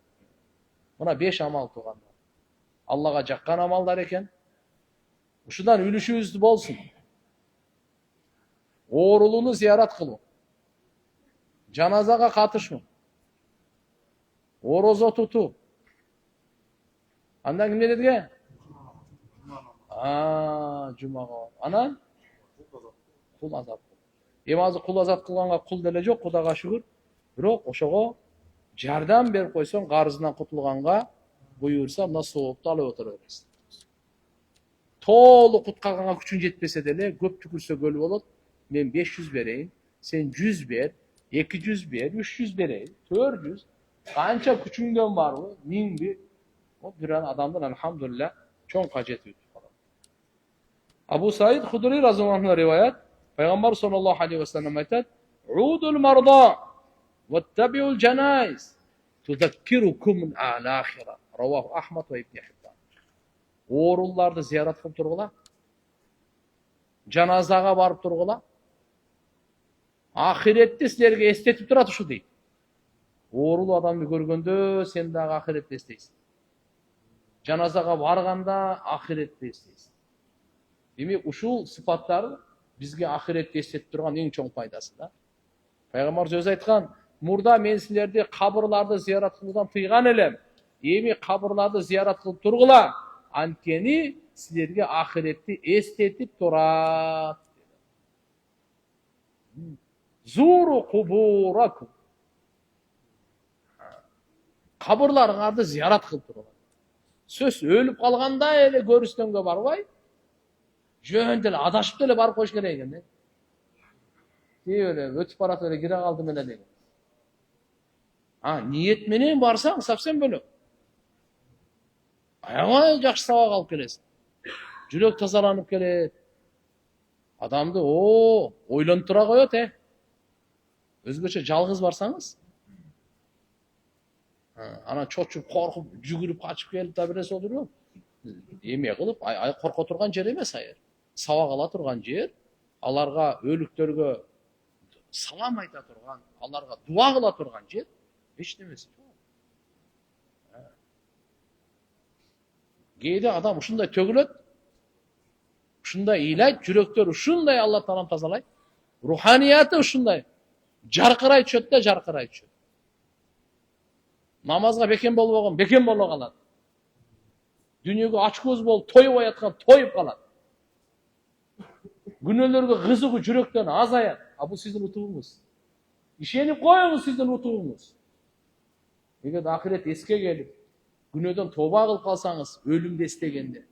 Мына 5 амал туугандар. Аллага жаккан амалдар экен. Ушудан үлүшүбүз болсун. Oğruluğunu ziyaret kılın. Canazaga katışın. Orozo tutu. Andan kim ne dedi ki? Cumaga. Anan? Kul azap. Emazı kul azap kılганга kul деле жок, Кудайга шүгүр. Бирок ошого жардам берип койсоң, карызынан кутулганга буйурса, мына соопту алып отура бересиң. Толук куткарганга күчүң жетпесе деле, көп түкүрсө көл болот. Мен 500 берейин, сен 100 бер, 200 бер, 300 берейин, 400. Канча күчүңдөн барбы? 1000 бир. O bir adamdan elhamdülillah çok kacet yuttu falan. Abu Said Hudri radıyallahu anh rivayet. Peygamber sallallahu aleyhi ve sellem ayet. Udul marda vettabi'ul cenaiz tudakkirukum al-ahira. Ravahu Ahmed ve İbn Hibban. Oğrullarda ziyaret kılıp turgula. Canazaga barıp turgula. Ahirette sizlerge estetip turatu şu deyip. Oğrulu adamı görgöndө sen dagы ahirette esteysin. Canazaga barganda ahiretте esteysin. Demek uşul sıfatlar bizge ahiretте estetip turgan en çoğun paydası da. Peygamber söz aytkan, murda men sizlerdi kabırlarda ziyaret kıldan tıygan elem. Emi kabırlarda ziyaret kılıp turgula. Ankeni sizlerge ahiretте estetip turat. Zuru kuburakum. Kabırlarыңарды ziyaret kılıp turgula. Söz ölüp kalganda ele görüstөнгө барбай, жөн деле адашып деле барып коюш керек экен. Эле өтүп баратып эле кире калдым эле деген. Ниет менен барсаң совсем бөлөк. Аябай жакшы сабак алып келесиң. Жүрөк тазаланып келет. Адамды ойлонуп тура коет, Өзгөчө жалгыз барсаңыз, ana çoçup korkup жүгүрүп kaçıp келип да берсе болду. Эме кылып, ай корко турган жер эмес айыр. Сабак ала турган жер, аларга өлүктөргө салам айта турган, аларга дуа кыла турган жер, эч немеси жок. Кээде адам ушундай төгүлөт, ушундай ыйлайт, жүрөктөр ушундай Алла таалам тазалайт, руханияты ушундай жаркырай түшөт да жаркырай түшөт. Namazga beken bolbogon beken bolo kalat. Dünyaga aç göz bol toyup ayatkan toyup kalat. Günölөргө kızıgı жүрөктөн azayat. Bu sizin utuğunuz. İşenip koyunuz sizin utuğunuz. Eğer ahiret eske gelip günödөн toba kılıp kalsanız ölümde istegende.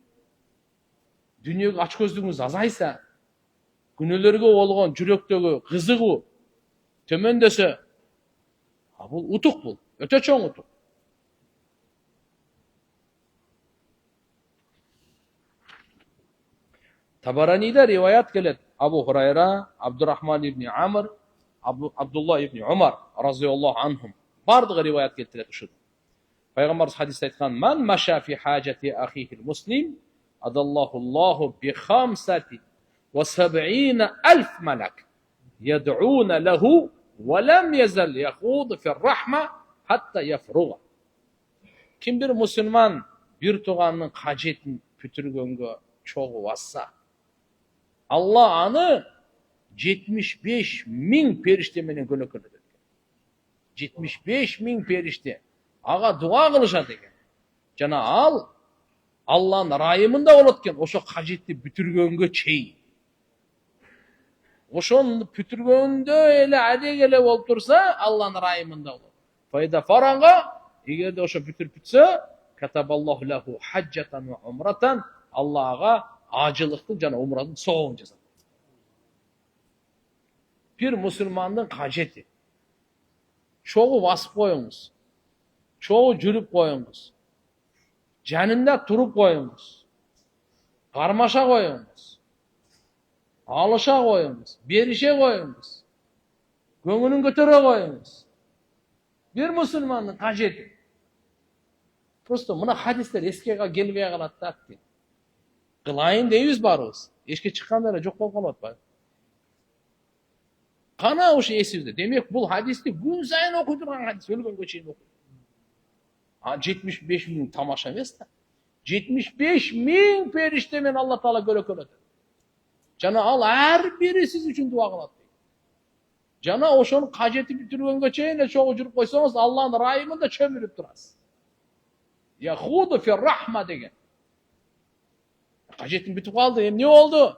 Dünyaga aç gözlüğünüz azaysa günölөрgө болгон жүрөктөгү kızıgı tömöndösö bu utuk bul. Öte çoğun utuk. Tabarani'de rivayet gelir. Abu Hurayra, Abdurrahman İbni Amr, Abdullah İbni Umar razıyallahu anhum. Bardığı rivayet getirir şu. Peygamber hadiste etken, "Men maşa fi haceti ahihil muslim, adallahullahu bi khamsati ve seb'ine elf melek yed'ûne lehu ve lem yezel yehûd fi'r-rahme hatta yafruga." Kim bir Müslüman bir tuğanın kacetin pütürgöngö çoğu vassa, Allah anı 75.000 perişte menen kölökölöt etken. 75.000 perişte. Ağa dua kılışat eken. Jana al, Allah'ın rayımında bolotken, oşo kacetti pütürgöngö çeyi. Oşon pütürgöndö ele adegele bolup tursa, Allah'ın rayımında bolot. Fayda faranga, eğer de oşo pütür pütse, kataballahu lahu haccatan ve umratan, Allah'a acılıktı cana umratın soğun ceza. Bir Müslümanın kaceti. Çoğu vasıp koyunuz. Çoğu cürüp koyunuz. Canında turup koyunuz. Karmaşa koyunuz. Alışa koyunuz. Berişe koyunuz. Gönlünün götüre koyunuz. Bir Müslümanın kaceti. Prosto mına hadisler eskiye gelmeye kalat da. Kılayın deyiz barız. Eşke çıkanlara çok bol kalat var. Kana o şey esizde. Demek bu hadisli gün sayın okudurgan hadis. Ölgön göçeyin okudur. 75.000 tamaşa emes da. 75.000 perişte men Allah Teala göre köledir. Жана ал ар бири сиз үчүн дуа кылат. Жана ошону кажети бүтүргөнгө чейин чогуу жүрүп койсоңуз, Аллахтын райымында чөмүрүп турасыз. Яхуду фир рахма деген. Кажетим бүтүп калды, эмне болду?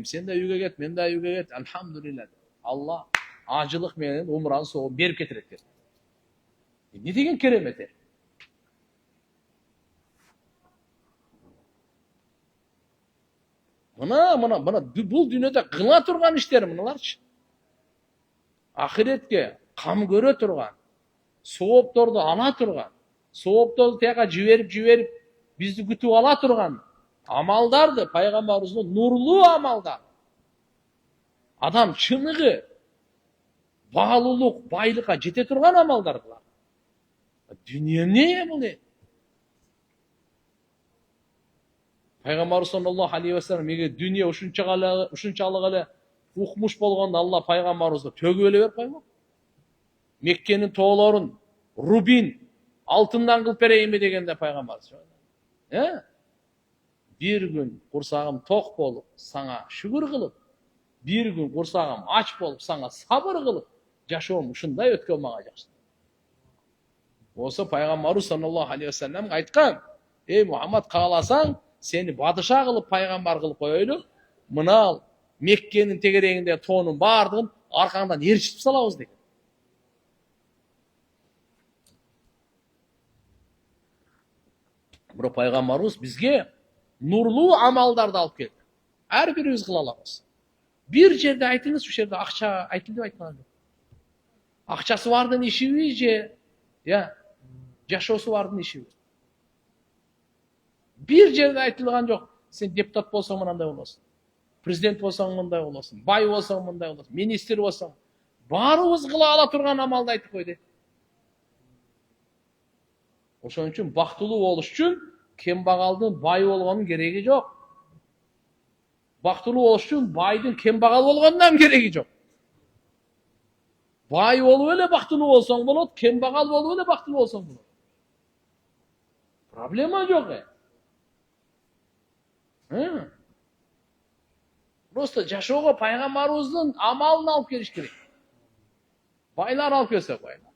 Сен да үйгө кет, мен да үйгө кет. Алхамдулилlah. Алла ажылык менен умраны согуп берип кетирет деп. Эмне деген керемет. Мына бул дүйнөдө кыла турган иштер мыналарчы. Ахиретке кам көрө турган, соопторду ала турган, соопторду тияка жиберип бизди күтүп ала турган амалдарды пайгамбарыбыздын нурлуу амалдар. Адам чыныгы баалуулук, байлыкка жете турган амалдар булар. Дүние эмне бул? Пайгамбар саллаллаху алейхи ва саллям эге дүние ушунчалык эле укмуш болгондо Алла пайгамбарыбызга төгүп эле берип коймок. Меккенин тоолорун рубин, алтындан кылып берейинби дегенде пайгамбарыбыз. Bir gün kursağım tok bolup sana şükür kılıp, bir gün kursağım aç bolup sana sabır kılıp, yaşoom ушундай өткөн мага жакшы. Болсо пайгамбарыбыз саллаллаху алейхи ва саллям айткан: "Ey Muhammed кааласаң, сени бадыша кылып пайгамбар кылып коелу, мына ал Меккенин тегерегинде тоонун бардыгын аркаңдан ээрчитип салабыз" деген. Бирок пайгамбарыбыз бизге нурлуу амалдарды алып келди. Ар бирибиз кыла алабыз. Бир жерде айтыңыз, ушул жерде акча айтылды деп айткан жок. Акчасы бардын ишиби же, жашоосу бардын ишиби. Бир жерде айтылган жок. Сен депутат болсоң мындай болосуң. Президент болсоң мындай болосуң. Бай болсоң мындай болосуң. Министр болсоң. Баарыбыз кыла ала турган амалды айтып койду. Ошон үчүн бактылуу болуш үчүн кембагалдын бай болгонун кереги жок. Бактылуу болуш үчүн байдын кембагал болгонунан кереги жок. Бай болуп эле бактылуу болсоң болот, кембагал болуп эле бактылуу болсоң болот. Проблема жок. Просто жашоого пайгамбарыбыздын амалын алып келиш керек. Байлар алып келсе байлар.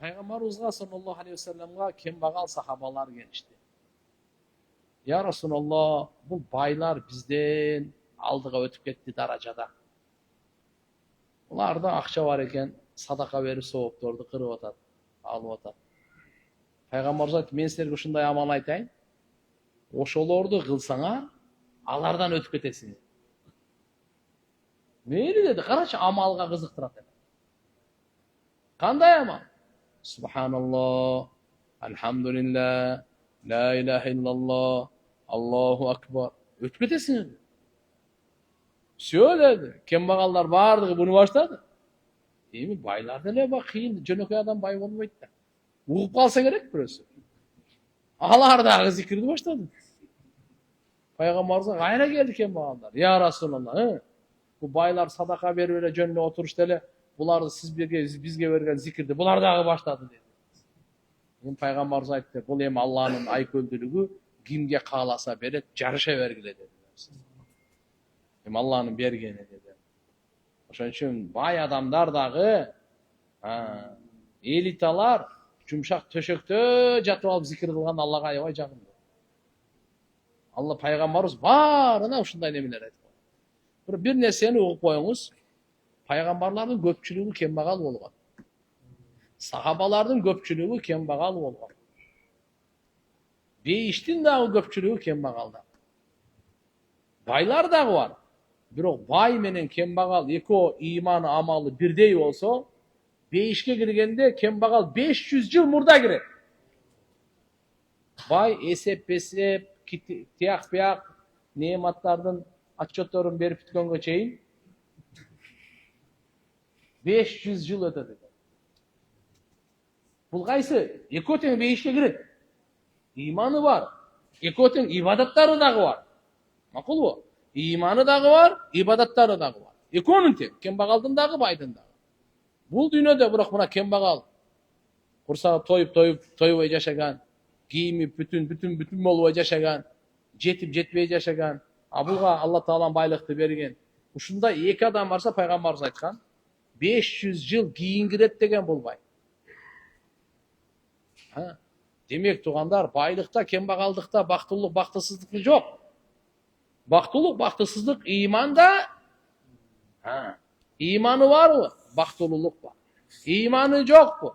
Пайгамбарыбызга саллаллаху алейхи ва салламга кембагал сахабалар келишти. Я Расулаллах, бул байлар бизден алдыга өтүп кетти даражада. Буларда акча бар экен, садака берип соопторду кырып атат, алып атат. Пайгамбарыбыз айтты: "Мен силерге ушундай амал айтайын. Ошолорду кылсаңар, алардан өтүп кетесиңер." Мейли деди, карачы амалга кызыктырат. Кандай амал? Subhanallah, Elhamdülillah, La ilahe illallah, Allahu akbar. Ötüp ketesiniz. Söyledi. Kembagallar bardығы bunu başladı. Emin baylar da ne bak, kıyın. Jönökay adam bay olmaydı da. Uğup kalsa gerek burası. Alardağı zikirdi başladı. Peygamberimize gayra geldi kembagallar. Ya Resulallah, bu baylar sadaka verip öyle jönüne oturuşta ele, bulardı siz bizge vergen zikirdi. Bular dağı başladı dedi. Peygamberimiz aytты, бұл эми Алланын айкөлдүүлүгү кимге кааласа берет, жарыша бергиле dedi. Эми Алланын бергени dedi. Ошон үчүн бай адамдар дагы, элиталар жумшак төшөктө жатып алып зикир кылган Аллага аябай жагымдуу. Алла пайгамбарыбыз баарына ушундай немелер айткан. Бир нерсени угуп коюңуз, пайгамбарлардын көпчүлүгү кембагал болгон. Sahabalardın köpçülüğü kembagal olgan. Beyiştin dağı köpçülüğü kembagalda. Baylar dağı var. Birok bay menen kembagal eko imanı amalı birdey olsa, beyişke girgende kembagal 500 yıl murda girer. Bay esep, tiyak, nematlardan atçotların berip bitkönge çeyin 500 yıl ötedi. Бұл қайсы? Екотен бейішке кіреді. Иманы бар. Екотен ибадаттары дағы бар. Мақұл бұл. Иманы дағы бар, ибадаттары дағы бар. Еконын тек, кембағалдың дағы, байдың дағы. Бұл дүниеде бірақ мына кембағал. Құрсағы тойып жашаған. кийими бүтүн болбой жашаган, жетип жетпей жашаган. Буга Алла Таалам байлыкты берген. Ушундай эки адам барса, пайгамбарыбыз айткан, 500 жыл кийин кирет деген болбайт. Демек тугандар, байлыкта, кембагалдыкта, бактылык, бактысыздык жок. Бактылык, бактысыздык иманда. Иманы барбы? Бактылуулук бар. Иманы жокпу?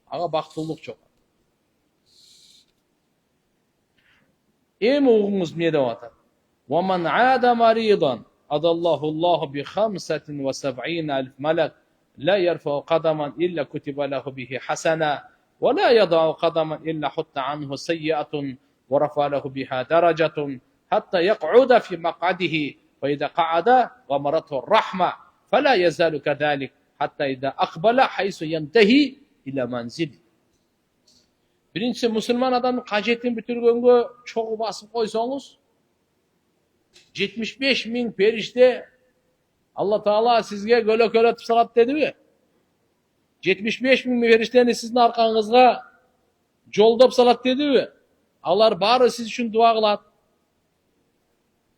Ага бактылуулук жок. Эми угуңуз эмне деп атат? Wa man 'ada maridan adallahu Allah bi 75,000 malak la yarfa'u qadaman illa kutiba lahu bihi hasana wa la yad'u qadaman illa hutta anhu sayyi'atun wa rafa lahu biha darajatun hatta yaq'uda fi maq'adihi wa idha qa'ada ghamaratuhu ar-rahma fala yazalu kadhalik hatta idha aqbala haythu yantahi ila manzil. Birinchisi, musulmon adamning qajetini bitirganga cho'g'i basib qo'ysangiz, 75,000 perişte Allah Teala sizge gölök öğretip salat dedi mi? 75,000 perişteni sizin arkanızga joldop salat dedi mi? Alар bari siz için dua kılat.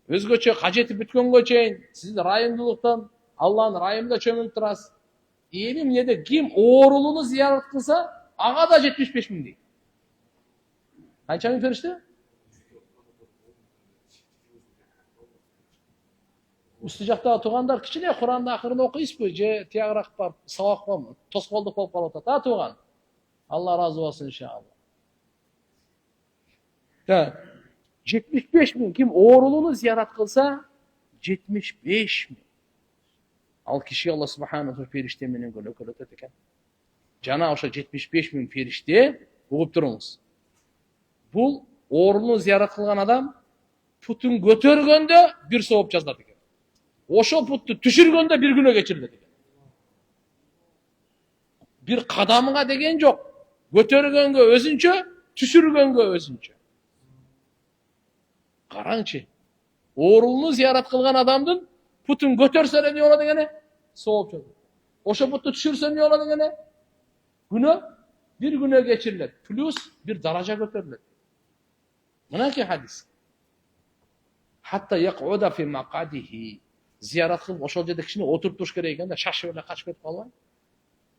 Özgöçe kajeti bütkөнгө чейин siz rayımdılıktan Allah'ın rayımda çömülüp turasız. Elim nede kim oğruluğunu ziyaret kılsa ağa da 75,000 değil. Kança mı perişte? Üstü жақта туғандар кичине Құранды ақырын оқисызбы же тияғырақ барып сабақ болуп тоскоолдук болуп калып атат. Туған. Алла разы болсын иншалла. 75,000 ким оорулууну зиярат кылса 75,000. Ал киши Алла субханаху периште менен көрөтөт экен. Жана ошо 75,000 периште угуп туруңуз. Бул оорулууну зиярат кылган адам путун көтөргөндө бир сооп жазылат экен. Ошо путты түшүргөндө бир күнө кечирилет экен. Бир кадамга деген жок. Көтөргөнгө өзүнчө, түшүргөнгө өзүнчө. Караңчы. Оорулууну зиярат кылган адамдын путун көтөрсө эмне болот дегене? Сооп жазылат. Ошо путты түшүрсө эмне болот дегене? Күнөө бир күнө кечирилет. Плюс бир даража көтөрүлөт. Мынакей хадис. Hatta yaq'uda fi maqadihi. Ziyarat kılıp ошол жерде кичине отуруп туруш керек экен да, шашып эле качып кетип калбай.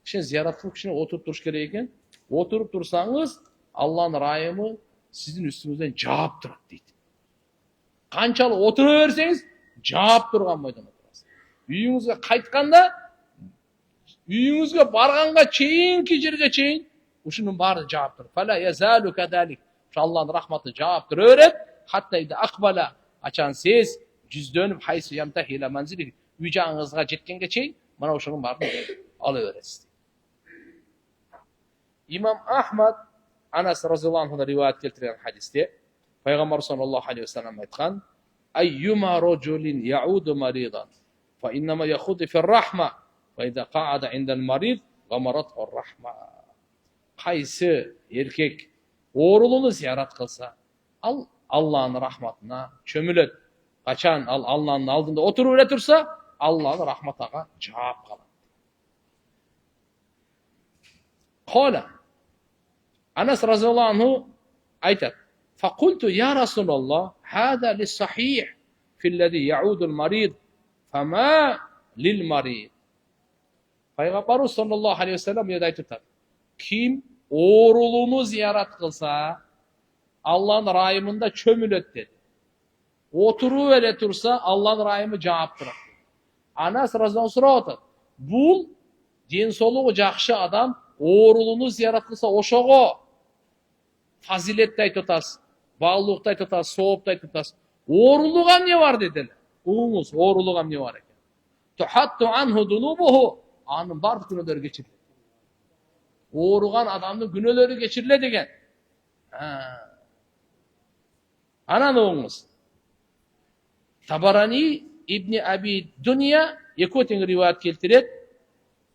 Кичине зиярат кылып кичине отуруп туруш керек экен. Отуруп турсаңыз, Алланын райымы сиздин үстүңүздөн жаап турат дейт. Канчалык отура берсеңиз, жаап турган бойдон отурасыз. Үйүңүзгө кайтканда, үйүңүзгө барганга чейинки жерге чейин ушунун баары жаап туруп. Фала язалу кадалик. Ошо Алланын рахматы жаап тура берет. Hatta ida akbala açan siz жүздөнүп хайсу ямтахи ила манзили үй жагыңызга жеткенге чейин мына ошонун баарын ала бересиз. Имам Ахмад Анас разияллаху анхудан риваят келтирген хадисте пайгамбар саллаллаху алейхи вассалам айткан: "Айюма раджулин яуду маридан, фа иннама яхуду фи рахма, ва ида қаада индал марид гамаратху рахма." Кайсы эркек оорулууну зиярат кылса, ал Алланын рахматына чөмүлөт. Качан ал Алланын алдында отуруп эле турса, Алланын рахматы ага жаап калат. Кала Анас разияллаху анху айтат: "Факульту я Расулаллах, хада лис-сахих филлади яудул марид, фама лил-марид." Пайгамбарыбыз саллаллаху алейхи вассалам айтып, ким оорулууну зиярат кылса, Алланын райымында чөмүлөт dedi. Отуруп эле турса, Алланын райымы жаап турат. Анас разияллаху сурап атат: "Бул ден соолугу жакшы адам оорулууну зиярат кылса, ошого фазилетти айтып атасыз, баалуулукту айтып атасыз, соопту айтып атасыз. Оорулууга эмне бар dedi. Уңуңуз, оорулууга эмне бар экен? Тухатту анху дунубуху, анын бардык күнөөлөрү кечирилет. Ооруган адамдын күнөөлөрү кечирилет деген. Анан оңуңуз. Табарани ибн Аби Дуния экөө тең риваят келтирет.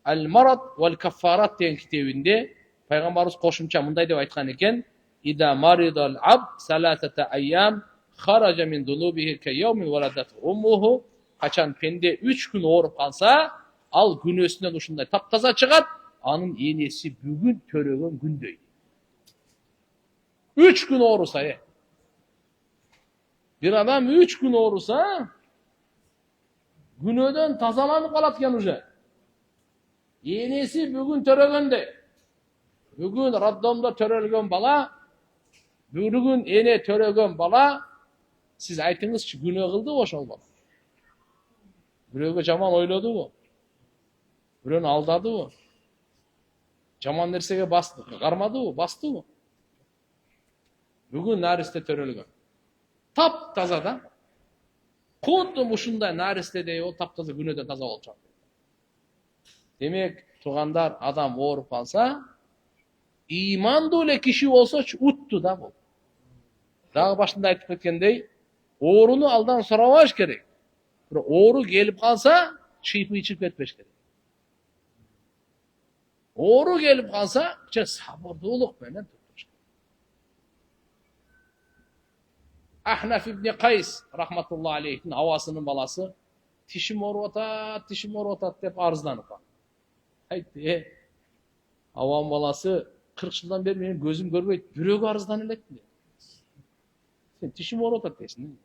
Ал-Марад вал Каффарат деген китебинде пайгамбарыбыз кошумча мындай деп айткан экен: "Ида маридал абд саласата айям хаража мин дунубихи ка яуми валадат уммуху." Качан пенде 3 күн ооруп калса, ал күнөөсүнөн ушундай таптаза чыгат, анын энеси бүгүн төрөгөн күндөй. 3 gün orusa bir adam 3 gün orusa günödön tazalanıp kalatken uje. Enesi bugün törөгөндө. Bugün raddomda törölgön bala, bugün ene törөгön bala, siz aytыңызчы günö kıldı ошол бала. Бирөөгө жаман ойлодубу? Бирөөнү алдадыбы? Жаман нерсеге басты, кармадыбы? Бастыбы? Бүгүн наристе төрөлгөн. Тап таза да. Кудум ушундай наристедей ол таптаза күнөөдөн таза болуп чыгат. Демек, туугандар, адам ооруп калса, имандуу эле киши болсочу утту да бул. Дагы башында айтып кеткендей, ооруну алдан сурабаш керек. Бирок оору келип калса, чыйпы ичип кетпеш керек. Оору келип калса, сабырдуулук менен туруш керек. Ахнаф ибн Кайс рахматуллаху алейхтин авасынын баласы тишим ооруп атат деп арызданып калды. Айтты, авам баласы 40 жылдан бери менин көзүм көрбөйт, бирөөгө арызданып элек. Сен тишим ооруп атат дейсиң.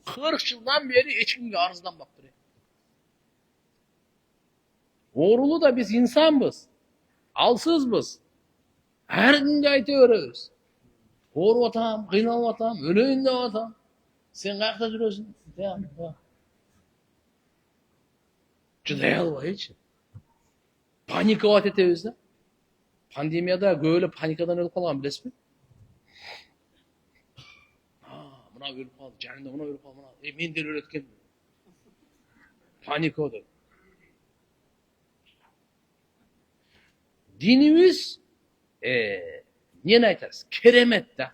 40 жылдан бeri эч кимге арызданбаптыр. Оорулуу да биз инсанбыз, алсызбыз. Ар күнгө айта беребиз. Ооруп атам, кыйналып атам, өлөйүн деп атам. Сен каякта жүрөсүң? Чыдай албайчы. Паникалап этебиз да. Пандемияда көп эле паникадан өлүп калган, билесизби? Мына өлүп калды, жанында мына өлүп калды, мен деле өлөт экен. Паника деп. Dinimiz ne aytarız? Keremet da.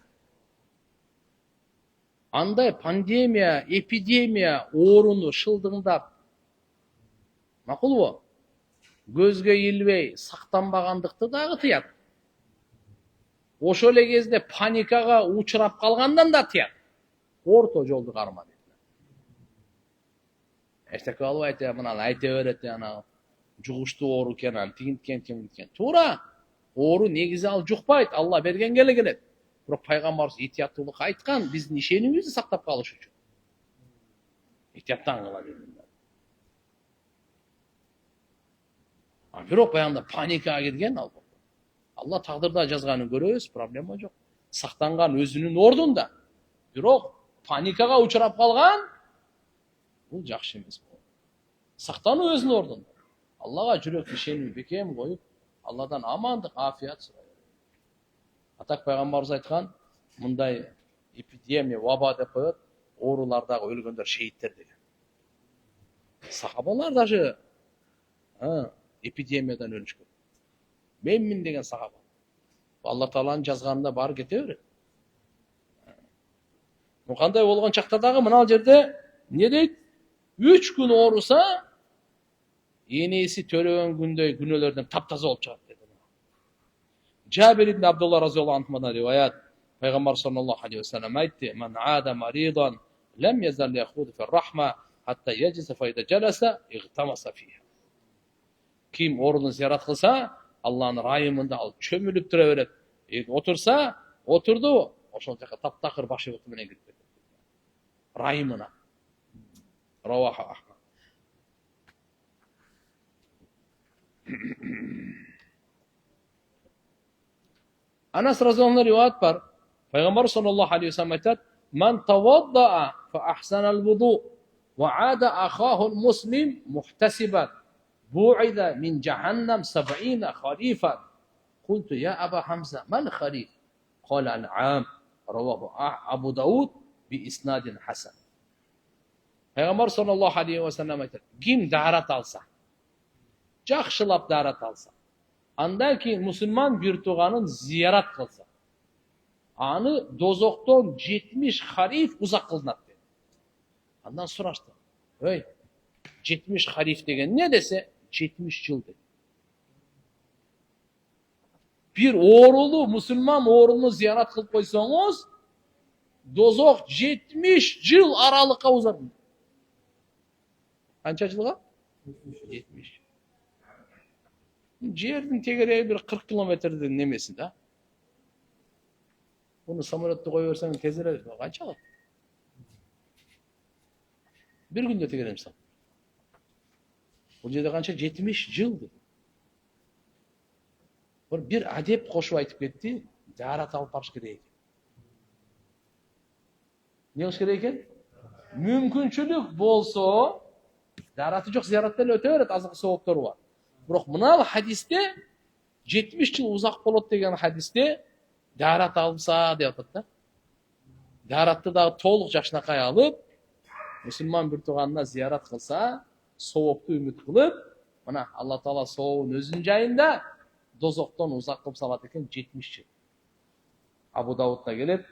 Anday pandemiya, epidemiya oorunu шылдыңдап, макул бу? Көзгө илбей сактанбагандыкты дагы тыят. Ошол эле кезде паникага учурап калгандан да тыят. Орто жолду карма дейт. Эстек алып айта, мына айта берет ана жугуштуу оору экен, аны тигинткен. Туура. Оору негизи ал жукпайт, Алла бергенге эле келет. Бирок пайгамбарыбыз этияттуулук айткан, биздин ишенимибизди сактап калыш үчүн. Этияттан кыла дейт. Бирок баягында паникага кирген ал. Алла тагдырда жазганын көрөбүз, проблема жок. Сактанган өзүнүн ордунда. Бирок паникага учурап калган бул жакшы эмес. Сактануу өзүнүн ордунда. Аллага жүрөк ишеним бекем коюп, Алладан амандык, афият сурайт. Атак пайгамбарыбыз айткан, мындай эпидемия, ваба деп коет, оорулардагы өлгөндөр шейиттер деген. Сахабалар даже эпидемиядан өлүшкөн. Менмин деген сахаба. Алла Тааланын жазганында баары кете берет. Кандай болгон чакта дагы мына жерде не дейт? 3 күн ооруса, энеси төрөгөн күндөй күнөөлөрдөн таптаза болуп чыгат dedi. Жабир ибн Абдулла разияллаху анхудан риваят, пайгамбар саллаллаху алейхи ва саллям айтты: "Ман ада маридан лам язал яхуд фи рахма хатта яджиса фа ида жаласа игтамаса фиха." Ким орнун зиярат кылса, Алланын райымында ал чөмүлүп тура берет. Отурса, отурду, ошол жака таптакыр башыбыты менен кирип кетет. Райымына. Раваха Ахмад. Анас разияллаху риваят бар. Пайгамбар саллаллаху алейхи ва саллям айтат: "Ман таваддаа фа ахсанал вуду ва ада ахаху ал-муслим мухтасибан бу'ida min jahannam 70 kharifan." Qultu ya Aba Hamza, mal kharif? Qala al-'am. Rawahu Abu Dawud bi isnadin hasan. Пайгамбар саллаллаху алейхи ва саллям айтат: "Ким дарат алса, жакшылап дарат алса, андан кийин мусулман бир тууганын зиярат кылса, аны дозоктон 70 хариф узак кылынат" dedi. Андан сурашты: "Ой, 70 хариф деген не десе, 70 жыл dedi. Bir oorulu musulman oorunu ziyaret kılıp koysanız, dozok 70 yıl aralıkka uzar. Kança жылга? 70. Жердің тегерегі бір 40 километрдің немесі да. Bunu самолетті қой берсең тезірек қанша алады? Bir günde tegerim san. Бұл жерде қанша 70 жыл. Bir adep қошып айтып кетті, зиярат алып барыш керек екен. Не қылыш керек екен? Мүмкіншілік болса, зияраты жоқ, зияратты өте береді, азық сауаптары бар. Бірақ мына хадисте 70 жыл ұзақ болады деген хадисте зиярат алса деп атады да. Зияратты дағы толық жашнақай алып, мұсылман бір туғанына зиярат қылса, сауапты үміт қылып, мына Алла Таала сауабын өзінің жайында дозоқтан ұзақ қылып салады екен 70 жыл. Абу Даудта келеді,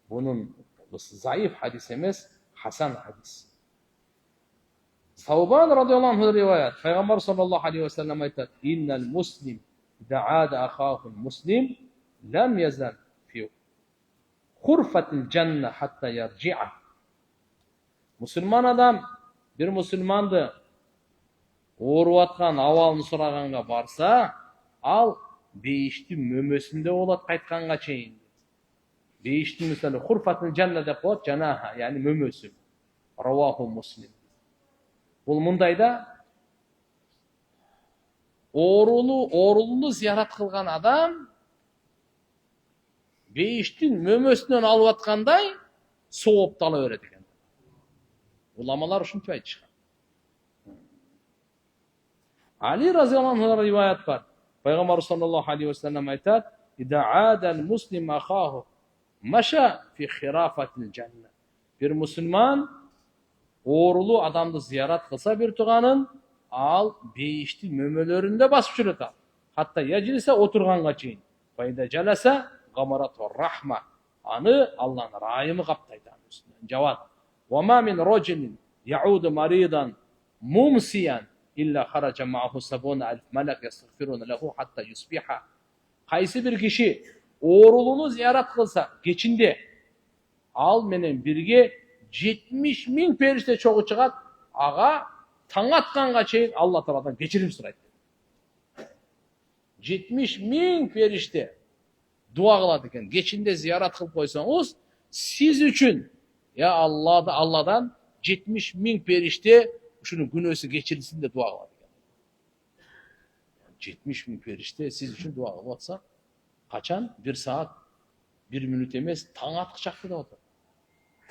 бұның заиф хадис емес, хасан хадис. Саубан радиаллаху анху риваят. Пайғамбар саллаллаху алейхи ва саллям айтады: "Иннал муслим даада ахаху муслим лам язал фи хурфатил джанна хатта ярджиа." Мұсылман адам бір мұсылманды ауырып атқан ауалын сұрағанға барса, ал бейіштің мөмесінде болады қайтқанға шейін. Бейіштің мысалы хурфатил джанна деп болады, жанаха, яғни мөмесі. Раваху муслим. Бұл мұндайда орулunu зиярат қылған адам бейіштің мөмесінен алып атқандай сауапты ала береді екен. Уламалар үшін айтып шыққан. Али разиаллаху анху риваят бар. Пайғамбар саллаллаху алейхи ва саллям айтады: "Ида адал муслим ахаху маша фи хирафатил джанна." Bir мұсылман орулу адамды зиярат қылса бір туғанын, ал бейіштің мөмелерінде басып жүреді. Хатта яжлиса отырғанға чейін. Пайда жаласа гамарату рахма. Аны Алланың райымы қаптайды үстінен. Жауап: "Вама мин роджилин яуду маридан мумсиян илля хараджа мааху сабуна алф малак ястагфируна лаху хатта юсбиха." Қайсы бір киши орулуну зиярат қылса кечинде, ал менен бирге 70 000 періште чоғы шығады, аға таң атқанға чейін Алла Тағаладан кешірім сұрайды. 70 000 періште дуа қылады екен. Кечінде зиярат қылып қойсаңыз, сіз үшін Алладан 70 000 періште үшінің күнөсі кешірілсін де дуа қылады екен. 70 000 періште сіз үшін дуа қылып отса, қачан? 1 сағат, 1 минут емес, таң атқы шақты да отыр.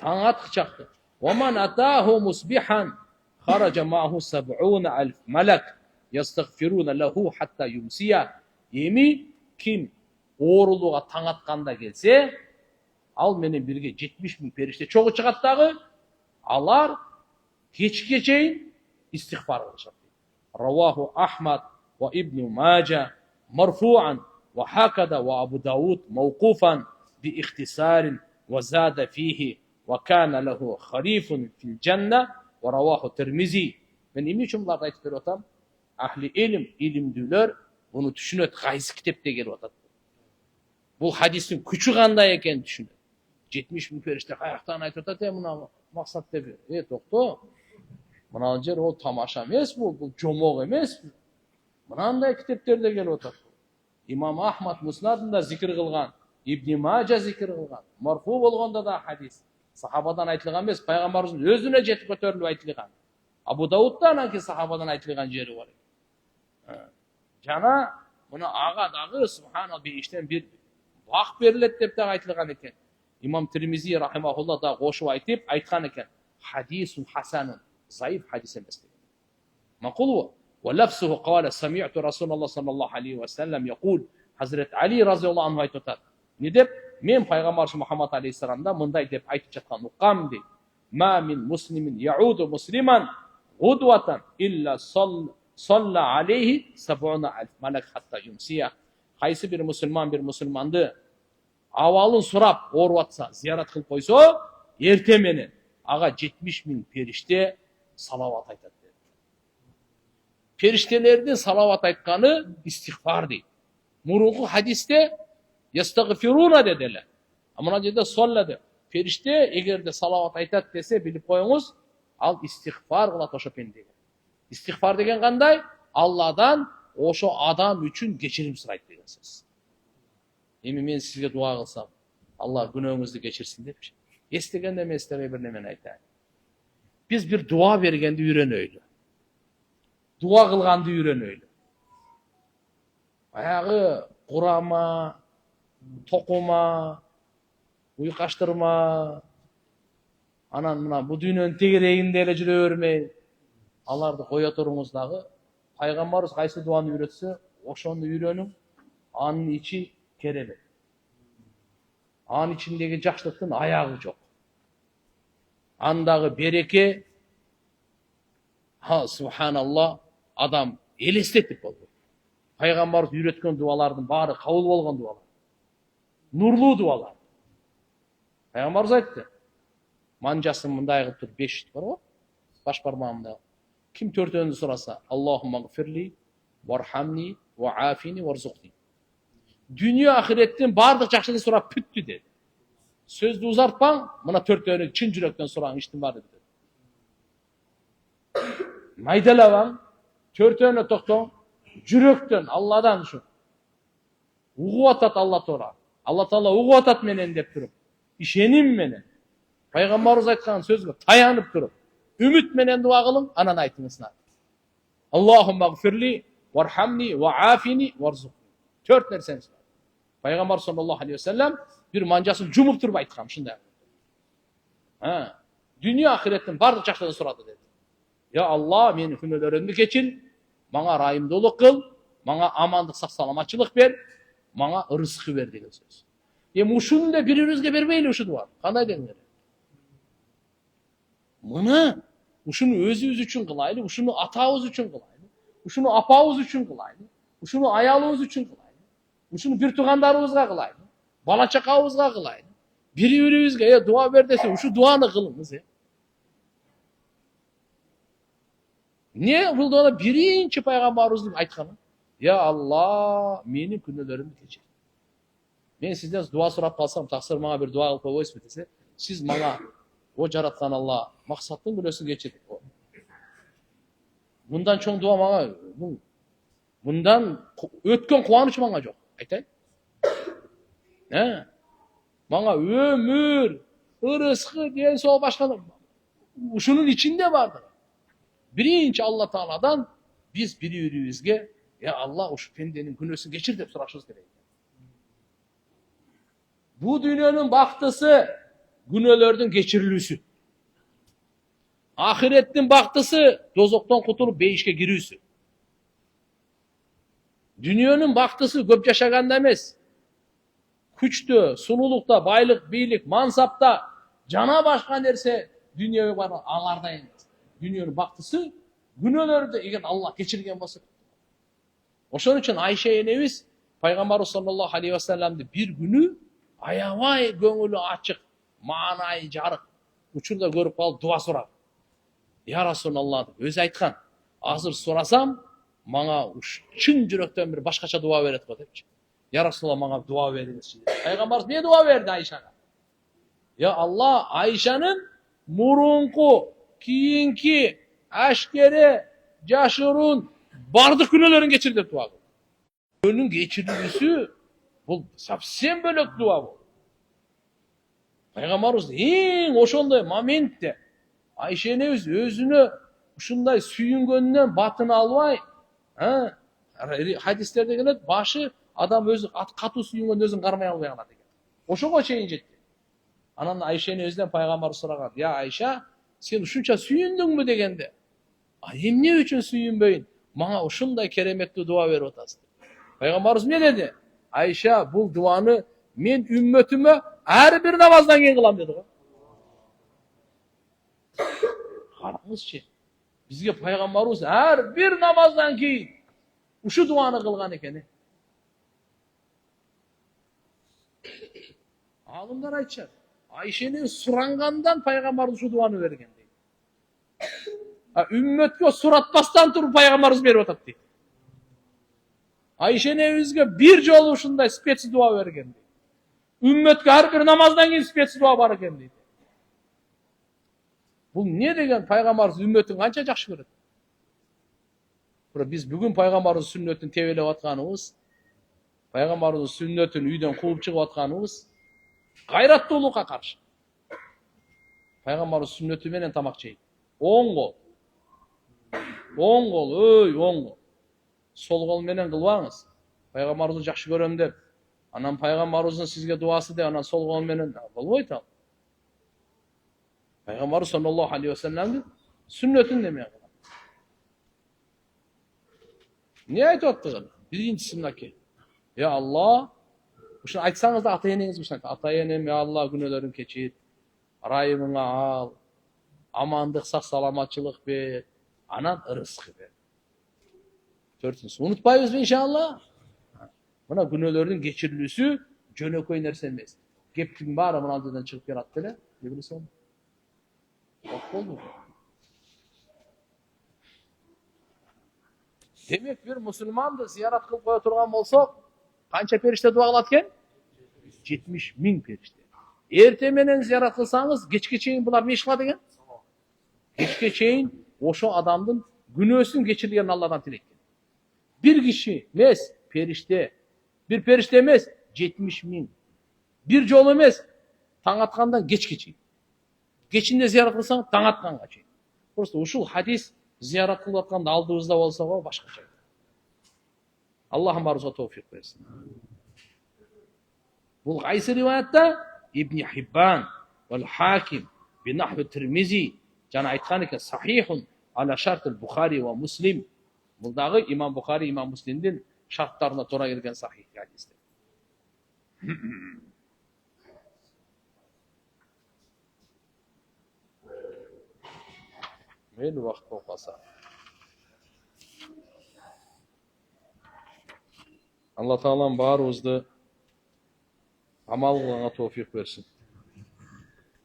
Таң атқы шақты. "Ваман атаху мусбихан хараджа мааху 70 алф малак ястагфируна лаху хатта юмсия." Еми ким орулуға таң атқанда келсе, ал менен бирге 70 000 періште чоғы шығаттағы, алар кечке чейін истихфар қылышады. Раваху Ахмад ва Ибн Маджа марфуан ва хакада ва Абу Дауд мауқуфан би ихтисарин ва зада фихи ва кана лаху харифун фил джанна ва раваху Тирмизи. Мен эми үчүн буларды айтып берип атам? Ахли илим, илимдүүлөр буну түшүнөт, кайсы китепте келип атат. Бұл хадистің күчі қандай екен түшінеді. 70 000 періште қаяқтан айтып атады, мына мақсат деп. Тоқта. Мына жер ол тамаша емес, бұл жомоқ емес. Мынандай кітептерде келіп отыр. Имам Ахмад Муснадында зикір қылған, Ибн Маджа зикір қылған, марфу болғанда да хадис. Сахабадан айтылған емес, пайғамбарымыздың өзіне жетіп көтеріліп айтылған. Абу Даудтан анки сахабадан айтылған жері бар. Жана мұны ағадағы субхана бейіштен бір бақ беріледі деп те айтылған екен. Имам Тирмизи рахимахулла да қошып айтқан екен. Хадисун хасанун, заиф хадис емес деген. Мақулу ولفظه قال سمعت رسول الله صلى الله عليه وسلم يقول. Hazret Ali разиаллаху анху айтып отыр. Не деп? Мен пайғамбарымыз Мұхаммад алейхиссаламда мындай деп айтып жатқан ұқам дейді. Ма мин муслимин яуду муслиман ғудватан илля салла алейхи 70 алф малак хатта юмсия. Қайсы бір мұсылманды авалын сұрап орып атса, зиярат қылып қойса, ерте менен аға 70 000 періште салават айтады. Періштелердің салават айтқаны истихфар дейді. Мұрынғы хадисте ястағфируна деділі. Амына жерде солла деп. Періште егерде салават айтады десе біліп қойыңыз, ал истихфар қылады оша пендеге. Истихфар деген қандай? Алладан ошо адам үчүн кечирим сурайт деген сөз. Эми мен сизге дуа кылсам, Алла күнөөңүздү кечирсин депчи. Эстегенде мен сизге бир немени айтайын. Биз бир дуа бергенди үйрөнөйлү. Дуа кылганды үйрөнөйлү. Баягы курама, токума, уйкаштырма, анан мына бу дүйнөнүн тегерегинде эле жүрө бермей, аларды кое туруңуз дагы. Пайгамбарыбыз кайсы дуаны үйрөтсө, ошону үйрөнүң. Анын ичи керемет. Анын ичиндеги жакшылыктын аягы жок. Андагы береке, субханалла, адам элестетип болду. Пайгамбарыбыз үйрөткөн дуалардын баары кабыл болгон дуалар. Нурлуу дуалар. Пайгамбарыбыз айтты. Манжасын мындай кылып туруп 5 бар го? Баш бармагымда. Ким төртөөнү сураса, Аллахумма гфирли, вархамни, ваафини, варзукни. Dünya ahiretin bardıq жақшылықты сурап бүттү dedi. Сөздү узартпаң, мына төртөөнү чын жүрөктөн сураңыз, иштин баары бүтөт. Майдалабаң, төртөөнү токтоң, жүрөктөн, Алладан ушу. Угуп атат Алла Таала. Алла Таала угуп атат менен деп туруп, ишеним менен. Пайгамбарыбыз айткан сөзгө таянып туруп, үмүт менен дуа кылың, анан айтыңыздар. Аллахумма гфирли, вархамни, ваафини, варзукни. Төрт нерсени сурап. Пайгамбар саллаллаху алейхи ва саллям бир манжасын жумуп туруп айткан ушундай. Dünya ахиреттин бардык жакшылыгын сурады деди. Я Алла, менин күнөөлөрүмдү кечир, мага райымдуулук кыл, мага амандык, сак саламатчылык бер, мага ырызкы бер деген сөз. Эми ушуну да бири-бирибизге бербейли ушу дуа. Кандай деңиздер? Мына ушуну өзүбүз үчүн кылайлы, ушуну атабыз үчүн кылайлы, ушуну апабыз үчүн кылайлы, ушуну аялыбыз үчүн кылайлы. Ушуну бир туугандарыбызга кылайлы, бала чакабызга кылайлы. Бири-бирибизге дуа бер десе, ушу дуаны кылыңыз. Не бул дуада биринчи пайгамбарыбыздын айтканы? Я Алла, менин күнөөлөрүмдү кечир. Мен сизден дуа сурап калсам, таксыр мага бир дуа кылып койбойсузбу десе, сиз мага о жараткан Алла максаттын күнөөсүн кечир. Мындан чоң дуа мага, мындан өткөн кубаныч мага жок. Айтайын. Мага өмүр, ырыскы, ден соо башка ушунун ичинде бардыр. Биринчи Алла Тааладан биз бири-бирибизге, я Алла, ушу пенденин күнөөсүн кечир деп сурашыбыз керек. Бу дүйнөнүн бактысы күнөөлөрдүн кечирилүүсү. Ахиреттин бактысы дозоктон кутулуп бейишке кирүүсү. Dünyanın baktısı köp yaşaganda emez. Күчтө, сулуулукта, байлык, бийлик, мансапта, жана башка нерсе дүйнөгө бар аларда эмес. Дүйнөнүн бактысы күнөөлөрдү эгер Алла кечирген болсо. Ошон үчүн Айша энебиз Пайгамбарыбыз саллаллаху алейхи ва салламды бир күнү аябай көңүлү ачык, маанайы жарык учурда көрүп калып дуа сурап. Я Расулалла деп өзү айткан. Азыр сурасам, мага чын жүрөктөн бир башкача дуа берет го депчи. Я Расулалла, мага дуа бериңизчи деп. Пайгамбарыбыз не дуа берди Айшага? Я Алла, Айшанын мурунку, кийинки, ашкере, жашыруун бардык күнөөлөрүн кечир деп дуа кылды. Күнөөнүн кечирүүсү бул совсем бөлөк дуа бул. Пайгамбарыбыз эң ошондой моментте Айша энебиз өзүнө ушундай сүйүнгөнүнөн батын албай, хадистерде келет, башы адам өзү катуу сүйүнгөн өзүн кармай албай калат экен. Ошого чейин жетти. Анан Айша энебизден пайгамбар сураган, "Я Айша, сен ушунча сүйүндүңбү?" дегенде, "Эмне үчүн сүйүнбөйүн? Мага ушундай кереметтүү дуа берип атасың." Пайгамбарыбыз эмне деди? Айша, бул дуаны мен үммөтүмө ар бир намаздан кийин кылам деди го. Караңызчы. Бизге пайгамбарыбыз ар бир намаздан кийин ушу дуаны кылган экен. Алымдар айтышат. Айшени сурангандан пайгамбарыбыз ушу дуаны берген дейт. Үммөткө суратпастан туруп пайгамбарыбыз берип атат дейт. Айшенебизге бир жолу ушундай спец дуа берген дейт. Үммөткө ар бир намаздан кийин спец дуа бар экен дейт. Бул не деген пайгамбарыбыз үммөтүн канча жакшы көрөт? Бирок биз бүгүн пайгамбарыбыздын сүннөтүн тебелеп атканыбыз, пайгамбарыбыздын сүннөтүн үйдөн кууп чыгып атканыбыз кайраттуулукка каршы. Пайгамбарыбыз сүннөтү менен тамак жейт. Оң кол. Оң кол, оң кол. Сол кол менен кылбаңыз. Пайгамбарыбызды жакшы көрөм деп, анан пайгамбарыбыздын сизге дуасы деп, анан сол кол менен болбойт ал. Пайгамбарыбыз саллаллаху алейхи ва салламдын сүннөтүн неме кылат. Не айтып аттыгы? Биринчиси мынакей. Я Алла, ушуну айтсаңыз да ата-энеңиз ушуну айтат. Ата-энем, я Алла, күнөөлөрүн кечир, райымыңа ал, амандык, сак саламатчылык бер, анан ырызкы бер. Төртүнчүсү, унутпайбызбы иншалла? Мына күнөөлөрдүн кечирилүүсү жөнөкөй нерсе эмес. Кептин баары мына жерден чыгып келат деле, билесиң. Болду. Демек бир мусулманды зиярат кылып кое турган болсок, канча периште дуа кылат экен? 70 000 периште. Эрте менен зиярат кылсаңыз, кечке чейин булар не иш кылат экен? Кечке чейин ошо адамдын күнөөсүн кечирилгенин Алладан тилейт. Bir kişi emez, perişte. Bir perişte emez, 70 000. Bir yol emez, taң atkandan geçke çeyim. Geçinde ziyaret kılsan, taң atkanга çeyim. Просто ушул hadis ziyaret kılıp atkanda aldığımızda olsa o başka şey. Allah'ım barıza tevfik versin. Bu kaysi rivayatta İbn Hibban vel Hakim bi nahvi Tirmizi jana aytkan eken sahihun ala şartıl Bukhari ve Muslim. Buldagı İmam Bukhari, İmam Muslim'din şartlarına to'g'ri kelgan sahih hadisdir. Meyli vaqt bo'lib qolsa. Alloh taolam barimizni amal qilishga tavfiq bersin.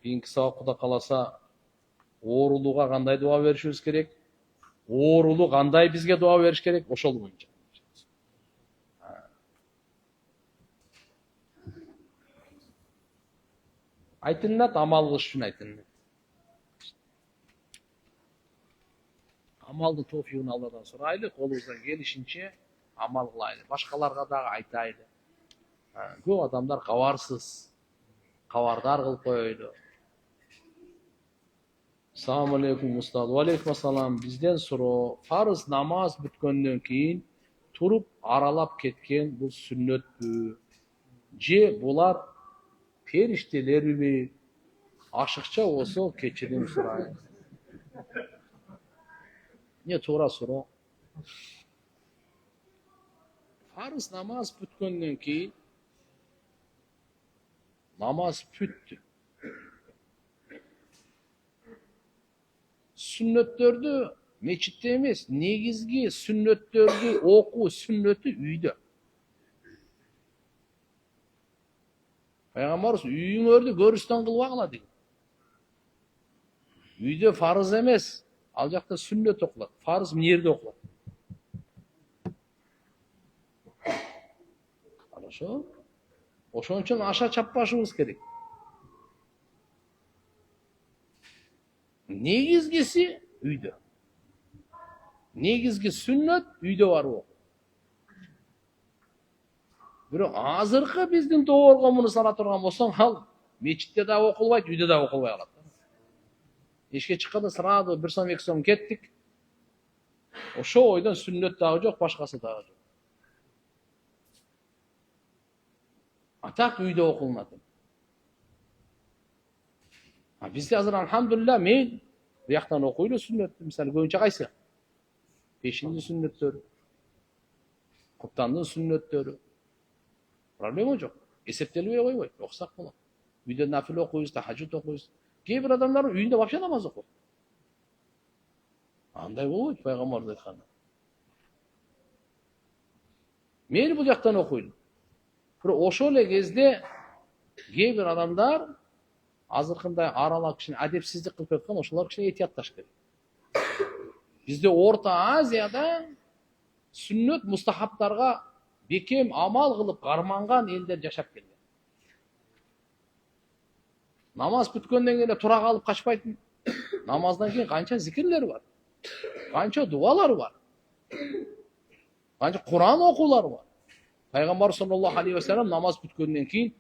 Keyingi saat Xudo qalasa o'g'riluğa qanday duo berishimiz kerak? O'g'rilu qanday bizga duo berish kerak? O'shol bo'yicha. Aytinnat amal qilish uchun aytinnat. Amalды tevfiğini Allah'tan soraylik, қолымыздан келишинче amal kılaylık. Başkalarga da aytaylık. Көп adamlar kavarsız, kavardar kılıp koyuydu. Assalamu alaikum ustad. Wa alaikum assalam. Bizden soru, farz namaz bütkönden keyin turup aralap ketken bu sünnet je bular perişteleri mi? Aşıkça olsa keçirim sorayın. Ne to'g'ri so'rov. Farz namoz bitgandan keyin namoz bitdi. Sünnetlerdi meçitте emas, negizgi sünnetlerdi oku sünneti uyda. Peygamberimiz uyuңөрдү көрүстөн кылып агыла деген. Үйдө farz emas. Al jakta sünnet okulat. Farz nerede okulat? Хорошо. Ошон үчүн аша чаппашыбыз керек. Негизгиси үйдө. Негизги sünnet үйдө барып окуу. Бирок азыркы биздин тоорго муну сала турган болсоң, ал мечитте да окулбайт, үйдө да окулбай калат. Ешке чыкканда сразу 1 сом 2 сом кеттик. Ошо ойдон сүннөт дагы жок, башкасы дагы жок. Атак үйдө окулунат. Бизде азыр алхамдулилла мен бияктан окуйлу сүннөттү, мисалы көбүнчө кайсы? Пешиндин сүннөттөрү, куптандын сүннөттөрү. Проблема жок. Эсептелбей койбойт, окусак болот. Үйдө нафил окуйбуз, тахажжуд окуйбуз. Кейбір адамдар үйінде вообще намаз оқиды. Андай болбойт, пайгамбар айткан. Мейли бул жактан окуйлу. Бирок ошол эле кезде кейбир адамдар азыркындай аралап кишини адепсиздик кылып кеткен, ошолор кишини этиятташ керек. Бизде Орта Азияда сүннөт мустахабтарга бекем амал кылып карманган элдер жашап келген. Namaz bütkөндөн кийин тура калып качпайтын. Намаздан кийин канча зикирлер бар. Канча дуалар бар. Kanча Kur'an okular var. Пайгамбар sallallahu aleyhi ve sellem namaz бүткөндөн кийин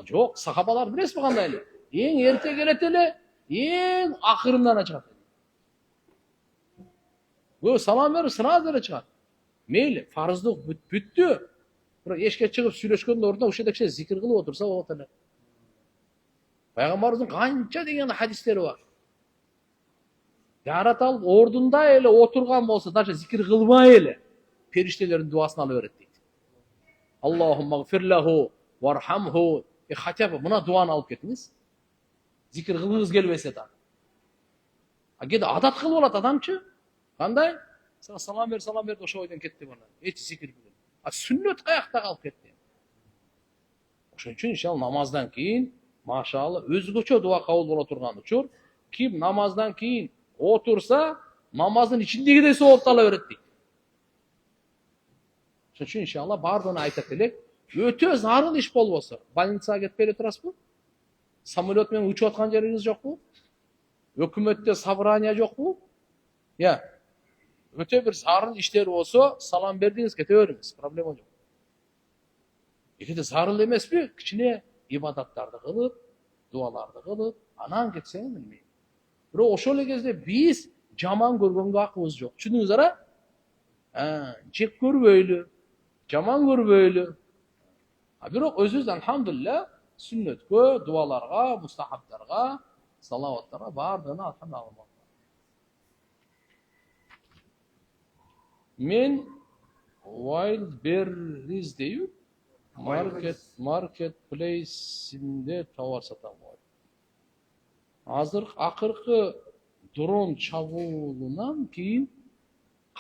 жок, сахабалар билесизби кандай эле? Эң эрте келет эле, эң акырындан чыгат. Бул салам берип сразу эле чыгат. Мейли, фарыздык бүттү. Бирок эшикке чыгып сүйлөшкөндүн ордуна ушул жерде кичине зикир кылып отурса болот эле. Пайгамбарыбыздын канча деген хадистери бар. Жаратылып ордунда эле отурган болсо, даже зикир кылбай эле периштелердин дуасын ала берет дейт. Аллахумма гфирлаху вархамху. Хотя бы мына дуаны алып кетиңиз. Зикир кылгыңыз келбесе да. Кээде адат кылып алат адамчы. Кандай? Салам бер, ошо бойдон кетти бана. Эч зикир билген. Сүннөт каякта калып кетти. Ошон үчүн иншалла намаздан кийин, машалла, өзгөчө дуа кабыл боло турган учур. Ким намаздан кийин отурса, намаздын ичиндегидей соопту ала берет дейт. Ошон үчүн иншалла бардыгына айтат элек, өтө зарыл иш болбосо, больницага кетпей эле турасызбы? Самолет менен учуп аткан жериңиз жокпу? Өкмөттө собрание жокпу? Я. Өтө бир зарыл иштер болсо, салам бердиңиз, кете бериңиз, проблема жок. Эгерде зарыл эмеспи, кичине ибадаттарды кылып, дуаларды кылып, анан кетсең билбейм. Бирок ошол эле кезде биз жаман көргөнгө акыбыз жок. Түшүндүңүз жек көрбөйлү, жаман көрбөйлү. Бирок өзүбүз алхамдулилля сүннөткө, дуаларга, мустахабтарга, салаваттарга бардыгына алхамдулилля. Мен Wildberries deyip marketplace'inde tovar satan var. Akırkı drone çabuğundan keyin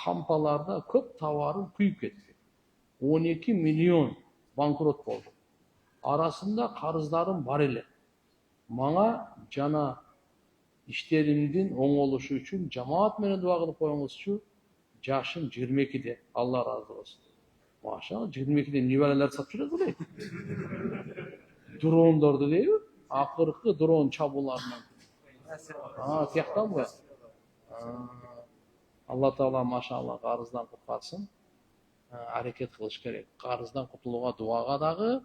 kampalarda köp tavarın kuyup ketdi. 12 milyon bankrot oldu. Arasında karızlarım var ele. Bana jana işlerimdin oңолушу üçün cemaat menen dua kılıp koyuңузчу. Жашым 22'de. Allah razı olsun. Maşallah 22'de nüveleler satıyoruz buraya. Dronlardı değil mi? Akırkı drone çabularından. Tiyaktan bu. Allah Teala maşallah qarızdan kurtarsın. Hareket kılış gerek. Qarızdan kurtuluğa duaga dağı,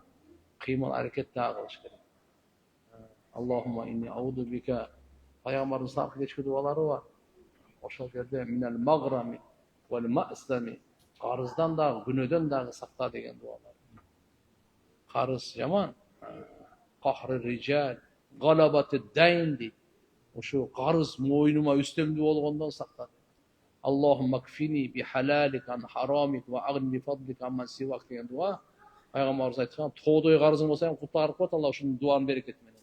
kıymal hareket dağı kılış gerek. Allahumma inni audu bika. Peygamberin saklı geçki duaları var. Oşal yerde minel mağrami. Ma'slami, qarızdan da, günöden da sakla degen dualar. Qarız yaman, qahri rical, galabatı dayn deydi. Oşu qarız moynuma üstemli bolgondan sakla. Allahumma kfini bi halalik an haramik ve agni bi fadlik amman sivak degen dua. Peygamberimiz aytkan, toğdoy qarızın bolsa ham kurtarıp koyat, Allah uşunun duanı bereket menen.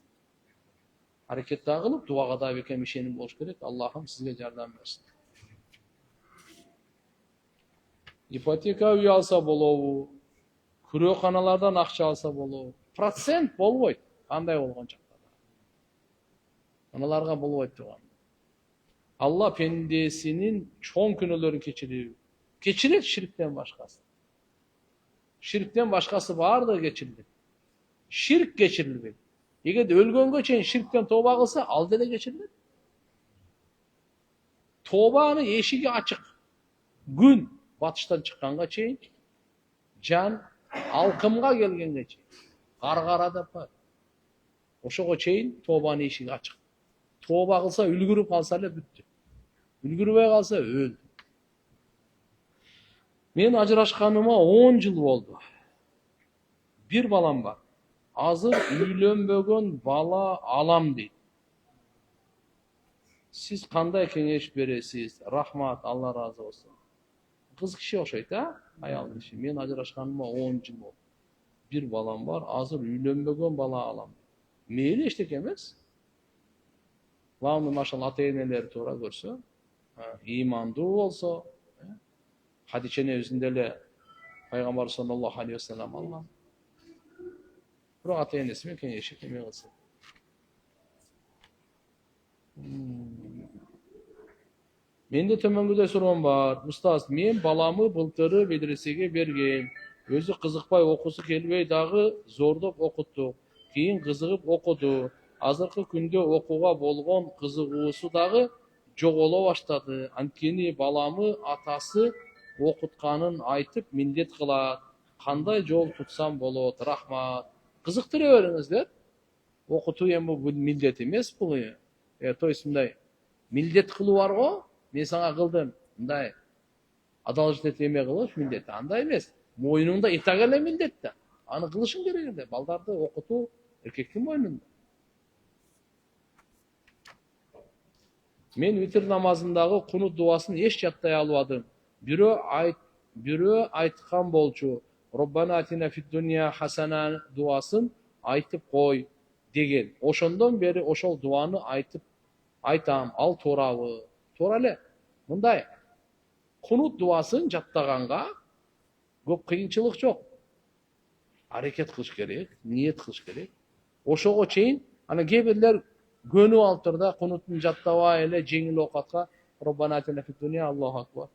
Hareket da kılıp duaga da bekem işenim boluş gerek. Allah'ım sizge jardam bersin. İpoteka uy alsa bolobу, күрөканалардан акча алса болобу. Процент болбойт. Кандай болгон жакта. Аналарга болбойт турган. Allah пендесинин чоң күнөөлөрүн кечирет ширктен башкасы. Ширктен башкасы бардыгы кечирилет. Ширк кечирилбейт. Эгерде өлгөнгө чейин ширктен тоба кылса, ал деле кечирилет. Тобанын эшиги ачык. Күн батыштан чыкканга чейин, жан алкымга келгенге чейин, каргара деп бар. Ошого чейин тобанын эшиги ачык. Тоба кылса үлгүрүп калса эле бүттү. Үлгүрбөй калса өлдү. Мен ажырашканыма 10 жыл болду. Bir балам бар. Азыр үйлөнбөгөн бала алам дейт. Сиз кандай кеңеш бересиз? Рахмат, Алла разы болсун. Kız kişi okşaydı ha, ayal kişi. Men ajırашканыма 10 жыл болду. Bir balam var, azır үйлөнбөгөн bala alam. Meyli eştek emez. Главный maşallah ata-eneleri toora görse, imandуу bolsa, Hadичени özünde ele Peygamber sallallahu aleyhi ve sellem algan. Bирок ата-энеси менен кеңешип эме кылса. Менде төмөнгүдөй суроом бар. Устаз, мен баламы былтыры медресеге берген. Өзү кызыкпай окусу келбей дагы зордоп окуттук. Кийин кызыгып окуду. Азыркы күндө окууга болгон кызыгуусу дагы жоголо баштады. Анткени баламы атасы окутканын айтып милдет кылат. Кандай жол тутсам болот? Рахмат. Кызыктыра бериңиздер. Окутуу эми бул милдет эмес бул. То есть мындай милдет кылуу бар го. Мен сага кылдым. Мындай одолжительный эме кылыш милдет. Андай эмес. Мойнуңда итак эле милдет да. Аны кылышың керек эле. Балдарды окутуу эркектин мойнунда. Мен витр намазындагы кунут дуасын эч жаттай албадым. Бирөө айткан болчу. Роббана атина фид дунья хасана дуасын айтып кой деген. Ошондон бери ошол дуаны айтам. Ал туурабы? Туура эле. Мындай кунут дуасын жаттаганга көп кыйынчылык жок. Аракет кылыш керек, ниет кылыш керек. Ошого чейин ана кээ бирлер көнүп алыптыр да, кунуттун жаттабай эле жеңил окатка Роббана атина фид дунья Аллаху акбар.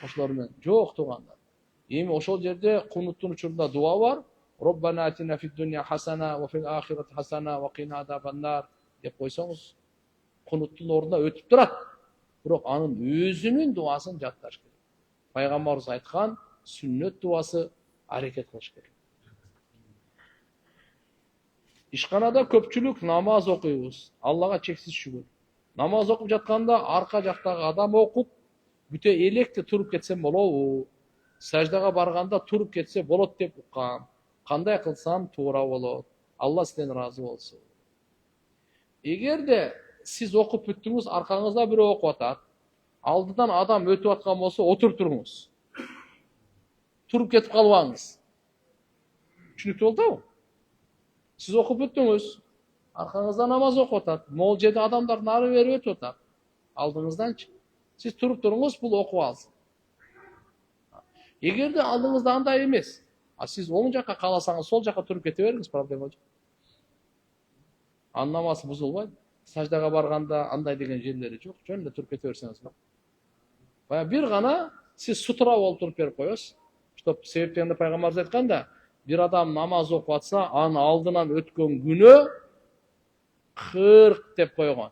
Ошолор менен жок туугандар. Эми ошол жерде кунуттун учурунда дуа бар. Роббана атина фид дунья хасана ва фил ахирати хасана ва кина адабаннар деп койсоңуз, кунуттун ордуна өтүп турат. Бирок анын өзүнүн дуасын жатташ керек. Пайгамбарыбыз айткан сүннөт дуасы аракет кылыш керек. Ишканада көпчүлүк намаз окуйбуз. Аллага чексиз шүгүр. Намаз окуп жатканда арка жактагы адам окуп, бүте электе туруп кетсем болобу? Саждага барганда туруп кетсе болот деп уккам. Кандай кылсам туура болот? Алла сизден ыраазы болсун. Эгерде сиз окуп бүттүңүз, аркаңызда бирөө окуп атат, алдыдан адам өтүп аткан болсо отуруп туруңуз. Туруп кетип калбаңыз. Түшүнүктүү болдубу? Сиз окуп бүттүңүз, аркаңызда намаз окуп атат, могул жерде адамдар нары бери өтүп атат. Алдыңызданчы. Сиз туруп туруңуз, бул окуп алсын. Эгерде алдыңызда андай эмес, сиз оң жакка кааласаңыз, сол жакка туруп кете бериңиз, проблема жок. Анын намазы бузулбайт. Саждага барганда андай деген жерлери жок. Жөн эле туруп кете берсеңиз болот. Баягы бир гана сиз сутура болуп туруп берип коесуз. Чтоб себептен пайгамбарыбыз айтканда, bir adam namaz okup atsa, anın aldынан ötkön günü 40 деп койгон.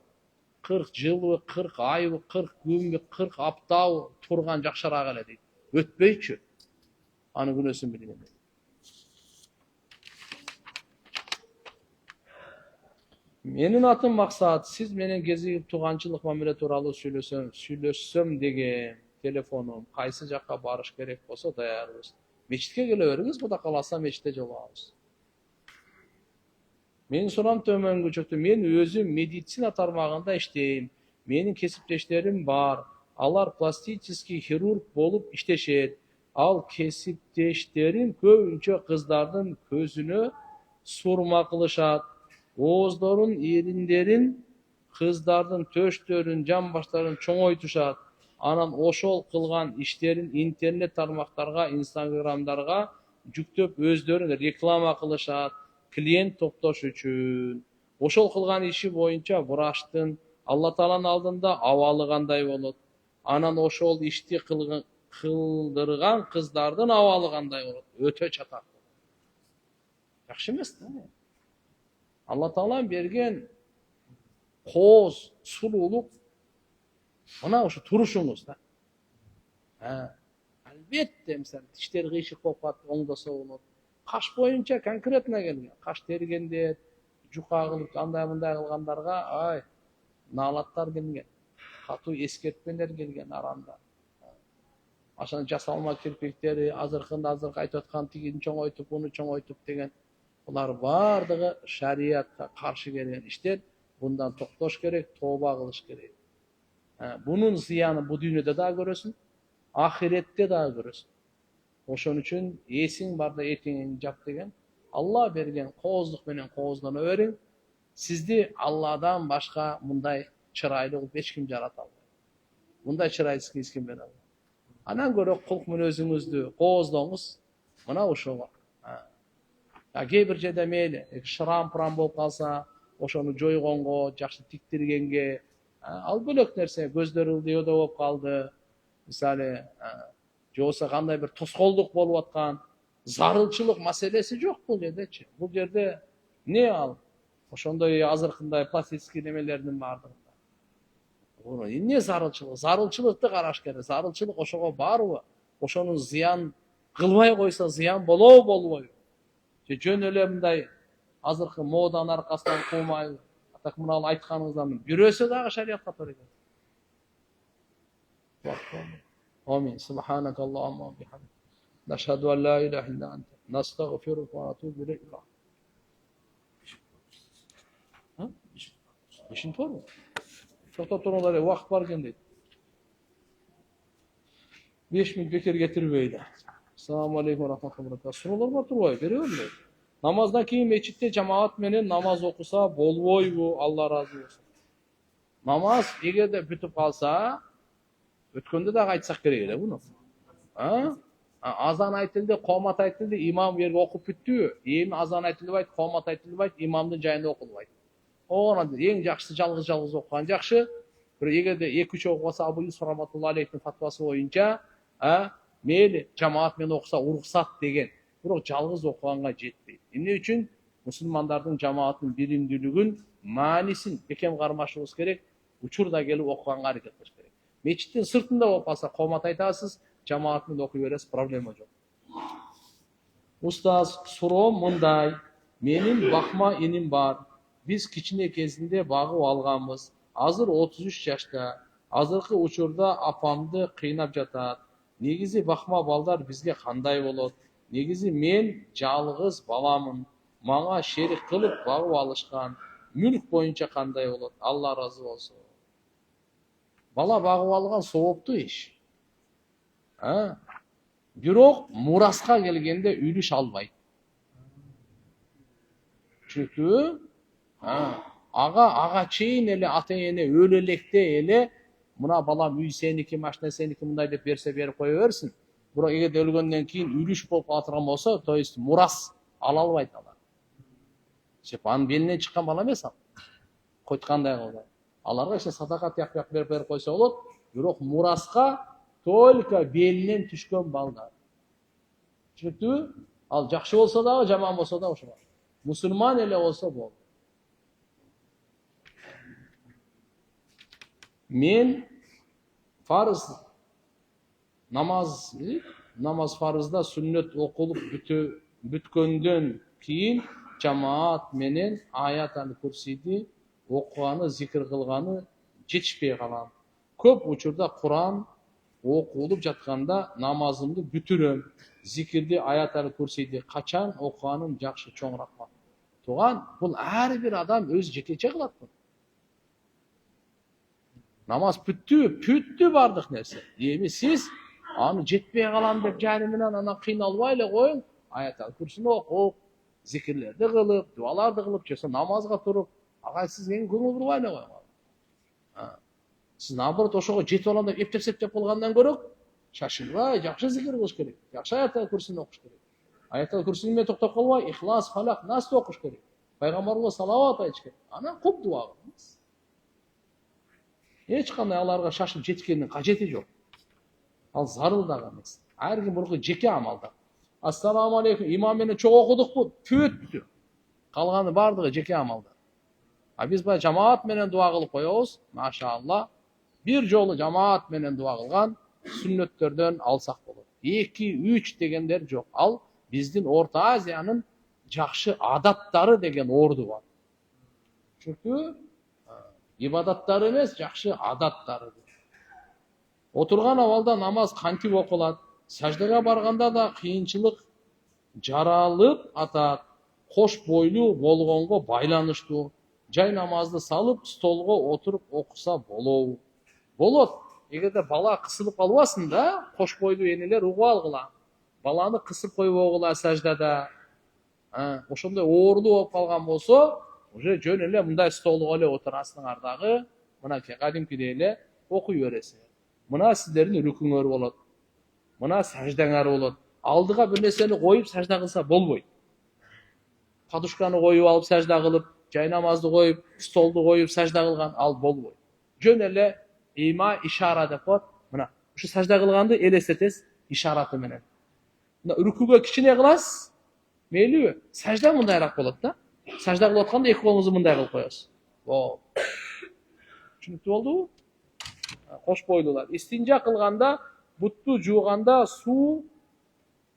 40 жылбы, 40 айбы, 40 күнбү, 40 аптабы турган жакшыраак эле дейт. Өтпөйчү. Анын күнөөсүн билгенде. Менин атым Максат, сиз менен кезигип тууганчылык мамиле тууралуу сүйлөшсөм деген телефонум. Кайсы жакка барыш керек болсо даярбыз. Мечитке келе бериңиз, Кудай кааласа мечитте жолугабыз. Менин суроом төмөнгө чөктү. Мен өзүм медицина тармагында иштейм. Менин кесиптештерим бар. Алар пластический хирург болуп иштешет. Ал кесиптештерим көбүнчө кыздардын көзүнө сурма кылышат. Ооздорун, эриндерин, кыздардын төштөрүн, жамбаштарын чоңойтушат. Анан ошол кылган иштерин интернет тармактарга, инстаграмдарга жүктөп өздөрүн реклама кылышат, клиент топтош үчүн. Ошол кылган иши боюнча врачтын Алла Тааланын алдында абалы кандай болот? Анан ошол ишти кылдырган кыздардын абалы кандай болот? Өтө чатак. Жакшы эмес да? Алла Таалан берген кооз, сулуулук мына ушу турушуңуз да. Албетте, мисалы, тиштер кыйшык болуп калат, оңдосо болот. Каш боюнча конкретно келген. Каш тергендер, жука кылып, андай мындай кылгандарга, наалаттар келген. Катуу эскертпелер келген аранда. Ашаны жасалма кирпиктери, азыркы айтып аткан тигин чоңойтуп, буну чоңойтуп деген. Булар бардыгы шариатка каршы келген иштер. Bundan токтош керек, тооба кылыш керек. Bunun зыяны бу дүйнөдө да көрөсүң, ахиретте да көрөсүң. Ошон үчүн эсиң барда этиңин жап деген. Алла берген кооздук менен кооздоно бериң. Сизди Алладан башка мындай чырайлуу кылып эч ким жарата албайт. Мындай чырайсыз эч ким бере албайт. Анан көрө кулк мүнөзүңүздү кооздоңуз. Мына ошого. Кээ бир жерде мейли шрам-прам болуп калса, ошону жойгонго, жакшы тиктиргенге, ал бөлөк нерсе, көздөрү ылдыйоодо болуп калды. Мисалы, же болбосо кандай бир тоскоолдук болуп аткан, зарылчылык маселеси жок бул жердечи. Бул жерде не ал? Ошондой азыркындай пластический немелердин бардыгында. Эмне зарылчылык? Зарылчылыкты караш керек. Зарылчылык ошого барбы? ошонун зыян кылбай койсо зыян болобу болбойбу? Же жөн эле мындай азыркы моданын аркасынан кылмай, так мына айтканыңыздан бирөөсү дагы шариатка туура келет. Амин. Субханакаллахумма ва бихамдик. Нашхаду ан ла иляха илля анта. Настагфирука ва натубу илейк. İşin var mı? Toktop durumları vakit varken değil. 5 minut bekir getirmeydi. Assalamu aleykum ve rahmetullahi ve berekatuhu. Sorular var durvay, veriyor mu? Namazdan keyin meçitte cemaat menen namaz okusa bolboybu, Allah razı olsun. Namaz egerde бүтүп kalsa, ötkönde de aytsak gerek ele bunu. Azan aytıldı, qomat aytıldı, imam yerge okup büttü. Emin azan aytıldı, qomat aytıldı, imamdın jayında okuldu. Оған ең жақсы жалғыз оқыған жақсы. Бір егерде 2-3 оқыса Абу Юсуф раматуллахи алейхтің фатвасы бойынша, мейлі жамаатмен оқыса уруксат деген. Бирок жалғыз оқығанға жетпейді. Эмне үчүн мусулмандардын жамааттын биримдүүлүгүн, маанисин бекем кармашыбыз керек, учурда келип окуганга аракет кылыш керек. Мечиттин сыртында болуп калса комат айтасыз, жамаат менен окуй бересиз, проблема жок. Устаз, суроом мындай: менин бакма иним бар. Biz kichine kezinde bagып alганбыз. Азыр 33 жашта. Азыркы учурда апамды кыйнап жатат. Негизи бакма балдар бизге кандай болот? Негизи мен жалгыз баламын. Мага шерик кылып багып алышкан. Мүлк боюнча кандай болот? Алла разы болсун. Бала багып алган сооптуу иш. Бирок мураска келгенде үлүш албайт. Чүнүктүүбү? Ага чейин эле ата эне өлө электе эле мына балам үй сеники, машина сеники мындай деп берсе берип кое берсин. Бирок эгерде өлгөндөн кийин үлүш болуп калган болсо, то есть мурас ала албайт алар. Сеп анын белинен чыккан бала эмес ал. Койткандай кылды. Аларга ишte садака тияк берип койсо болот. Бирок мураска только белинен түшкөн балдар. Түшүнүктүбү? Ал жакшы болсо дагы, жаман болсо да ошо. Мусулман эле болсо болот. Men farz namaz farzda sünnet okulup bütköndön keyin cemaat menen ayat-ı kürsiydi okuganı, zikir kılganı жетишпей kalan. Köp uçurda Kur'an okulup jatkanda namazımды бүтүрөm. Zikirdi, ayat-ı kürsiydi kaçan okuganım jakşı çoğurak var. Tuğan, bul her bir adam öz jekeçe kılat bunu. Namaz püttü bardık nerse. Emi siz anı jetpey kalan dep jani menen ana kıynalbay ele koyun. Ayat-ı kürsünü okup, zikirlerdi kılıp, dualardı kılıp, jese namazga turup, aga siz eң көңүл бурбай эле koyun. Siz naborot ошого жетип алам деп эптеп кылгандан көрөк, шашылбай, жакшы зикир кылыш керек. Жакшы ayat-ı kürsünü окуш керек. Ayat-ı kürsünü менен токтоп калбай, ихлас, фалак, насты окуш керек. Пайгамбарга салават айтыш керек. Анан куп дуа кылыңыз. Эч кандай аларга шашып жеткендин кажети жок. Ал зарыл дагы эмес. Ар ким бурку жеке амалда. Ассаламу алейкум, имам менен чоң окудукпу? Бүттү. Калганы бардыгы жеке амалда. Биз баягы жамаат менен дуа кылып коебуз. Машаалла. Бир жолу жамаат менен дуа кылган сүннөттөрдөн алсак болот. 2-3 дегендер жок. Ал биздин Орто Азиянын жакшы адаттары деген орду бар. Чүнкү ибадаттары эмес, жакшы адаттары. Отурган абалда намаз кантип окулат? Саждага барганда да кыйынчылык жаралып атат. Кош бойлуу болгонго байланыштуу. Жай намазды салып, столго отуруп окуса болобу? Болот. Эгерде бала кысылып калбасын да, кош бойлуу энелер угуп алгыла. Баланы кысып койбогула саждада. Ошондой оорлуу болуп калган болсо, уже жөн эле мындай столго эле отурасың ардагы, мынакей кадимкидей эле окуй бересиң. Мына сиздердин рүкүңөр болот. Мына саждаңар болот. Алдыга бир нерсени коюп сажда кылса болбойт. Подушканы коюп алып сажда кылып, жай намазды коюп, столду коюп сажда кылган ал болбойт. Жөн эле има ишара деп коет. Мына ушу сажда кылганды элестетесиз ишараты менен. Мына рүкүгө кичине кыласыз. Мейлиби? Сажда мындайраак болот да. Сажда кылып атканда эки колуңузду мындай кылып коесуз. Түшүнүктүү болдубу? Кош бойлуулар. Истинжа кылганда Buttu жууганда суу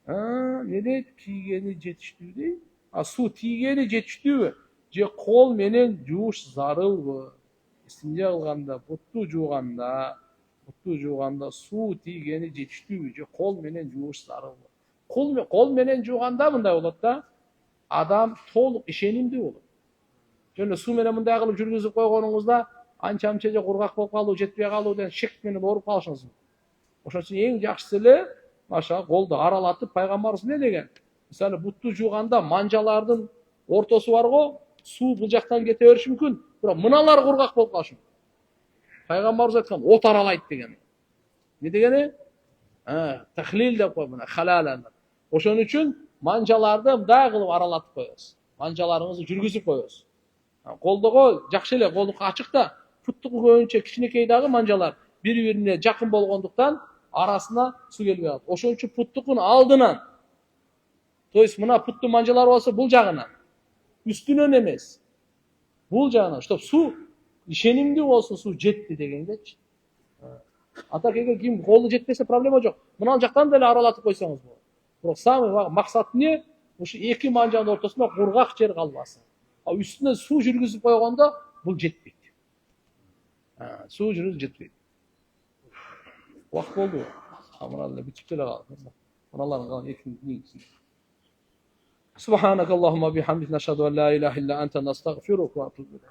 не дейт? Тийгени жетиштүү дейт. Суу тийгени жетиштүүбү? Же кол менен жууш зарылбы? Истинже кылганда бутту жууганда суу тийгени жетиштүүбү? Же кол менен жууш зарылбы? Кол менен жууганда мындай болот да. Адам толук ишенимдүү болот. Жана суу менен мындай кылып жүргүзүп койгонуңузда анча же кургак болуп калуу, жетпей калуу деген шек менен ооруп калышыңыз мүмкүн. Ошон үчүн эң жакшысы эле машаа колду аралатып пайгамбарыбыз эмне деген? Мисалы бутту жууганда манжалардын ортосу бар го, суу бул жактан кете бериши мүмкүн, бирок мыналар кургак болуп калышы мүмкүн. Пайгамбарыбыз айткан от аралайт деген. Не дегени? Тахлил деп кой, мына халалан. Ошон үчүн манжаларды мындай кылып аралатып коебуз. Манжаларыңызды жүргүзүп коебуз. Колдого жакшы эле, колдук ачык да, путтугу көбүнчө кичинекей дагы манжалар бири-бирине жакын болгондуктан арасына суу келбей калат. Ошон үчүн путтукун алдынан, то есть мына путтун манжалары болсо бул жагынан, үстүнөн эмес, бул жагынан, чтоб суу ишенимдүү болсун, суу жетти дегендечи. Ата кеге ким колу жетпесе проблема жок. Мына жактан деле аралатып койсоңуз болот. Бирок самый максат эмне? Ушу эки манжанын ортосунда кургак жер калбасын. Üstüne su жүргүзүп койгондо бул жетпейт. Суу жүргүзүп жетпейт. Убакыт болду. Мына эле бүтүп деле калды. Мыналардын калган экинчиси. سبحانك اللهم وبحمدك نشهد ان لا اله الا انت نستغفرك ونتوب اليك.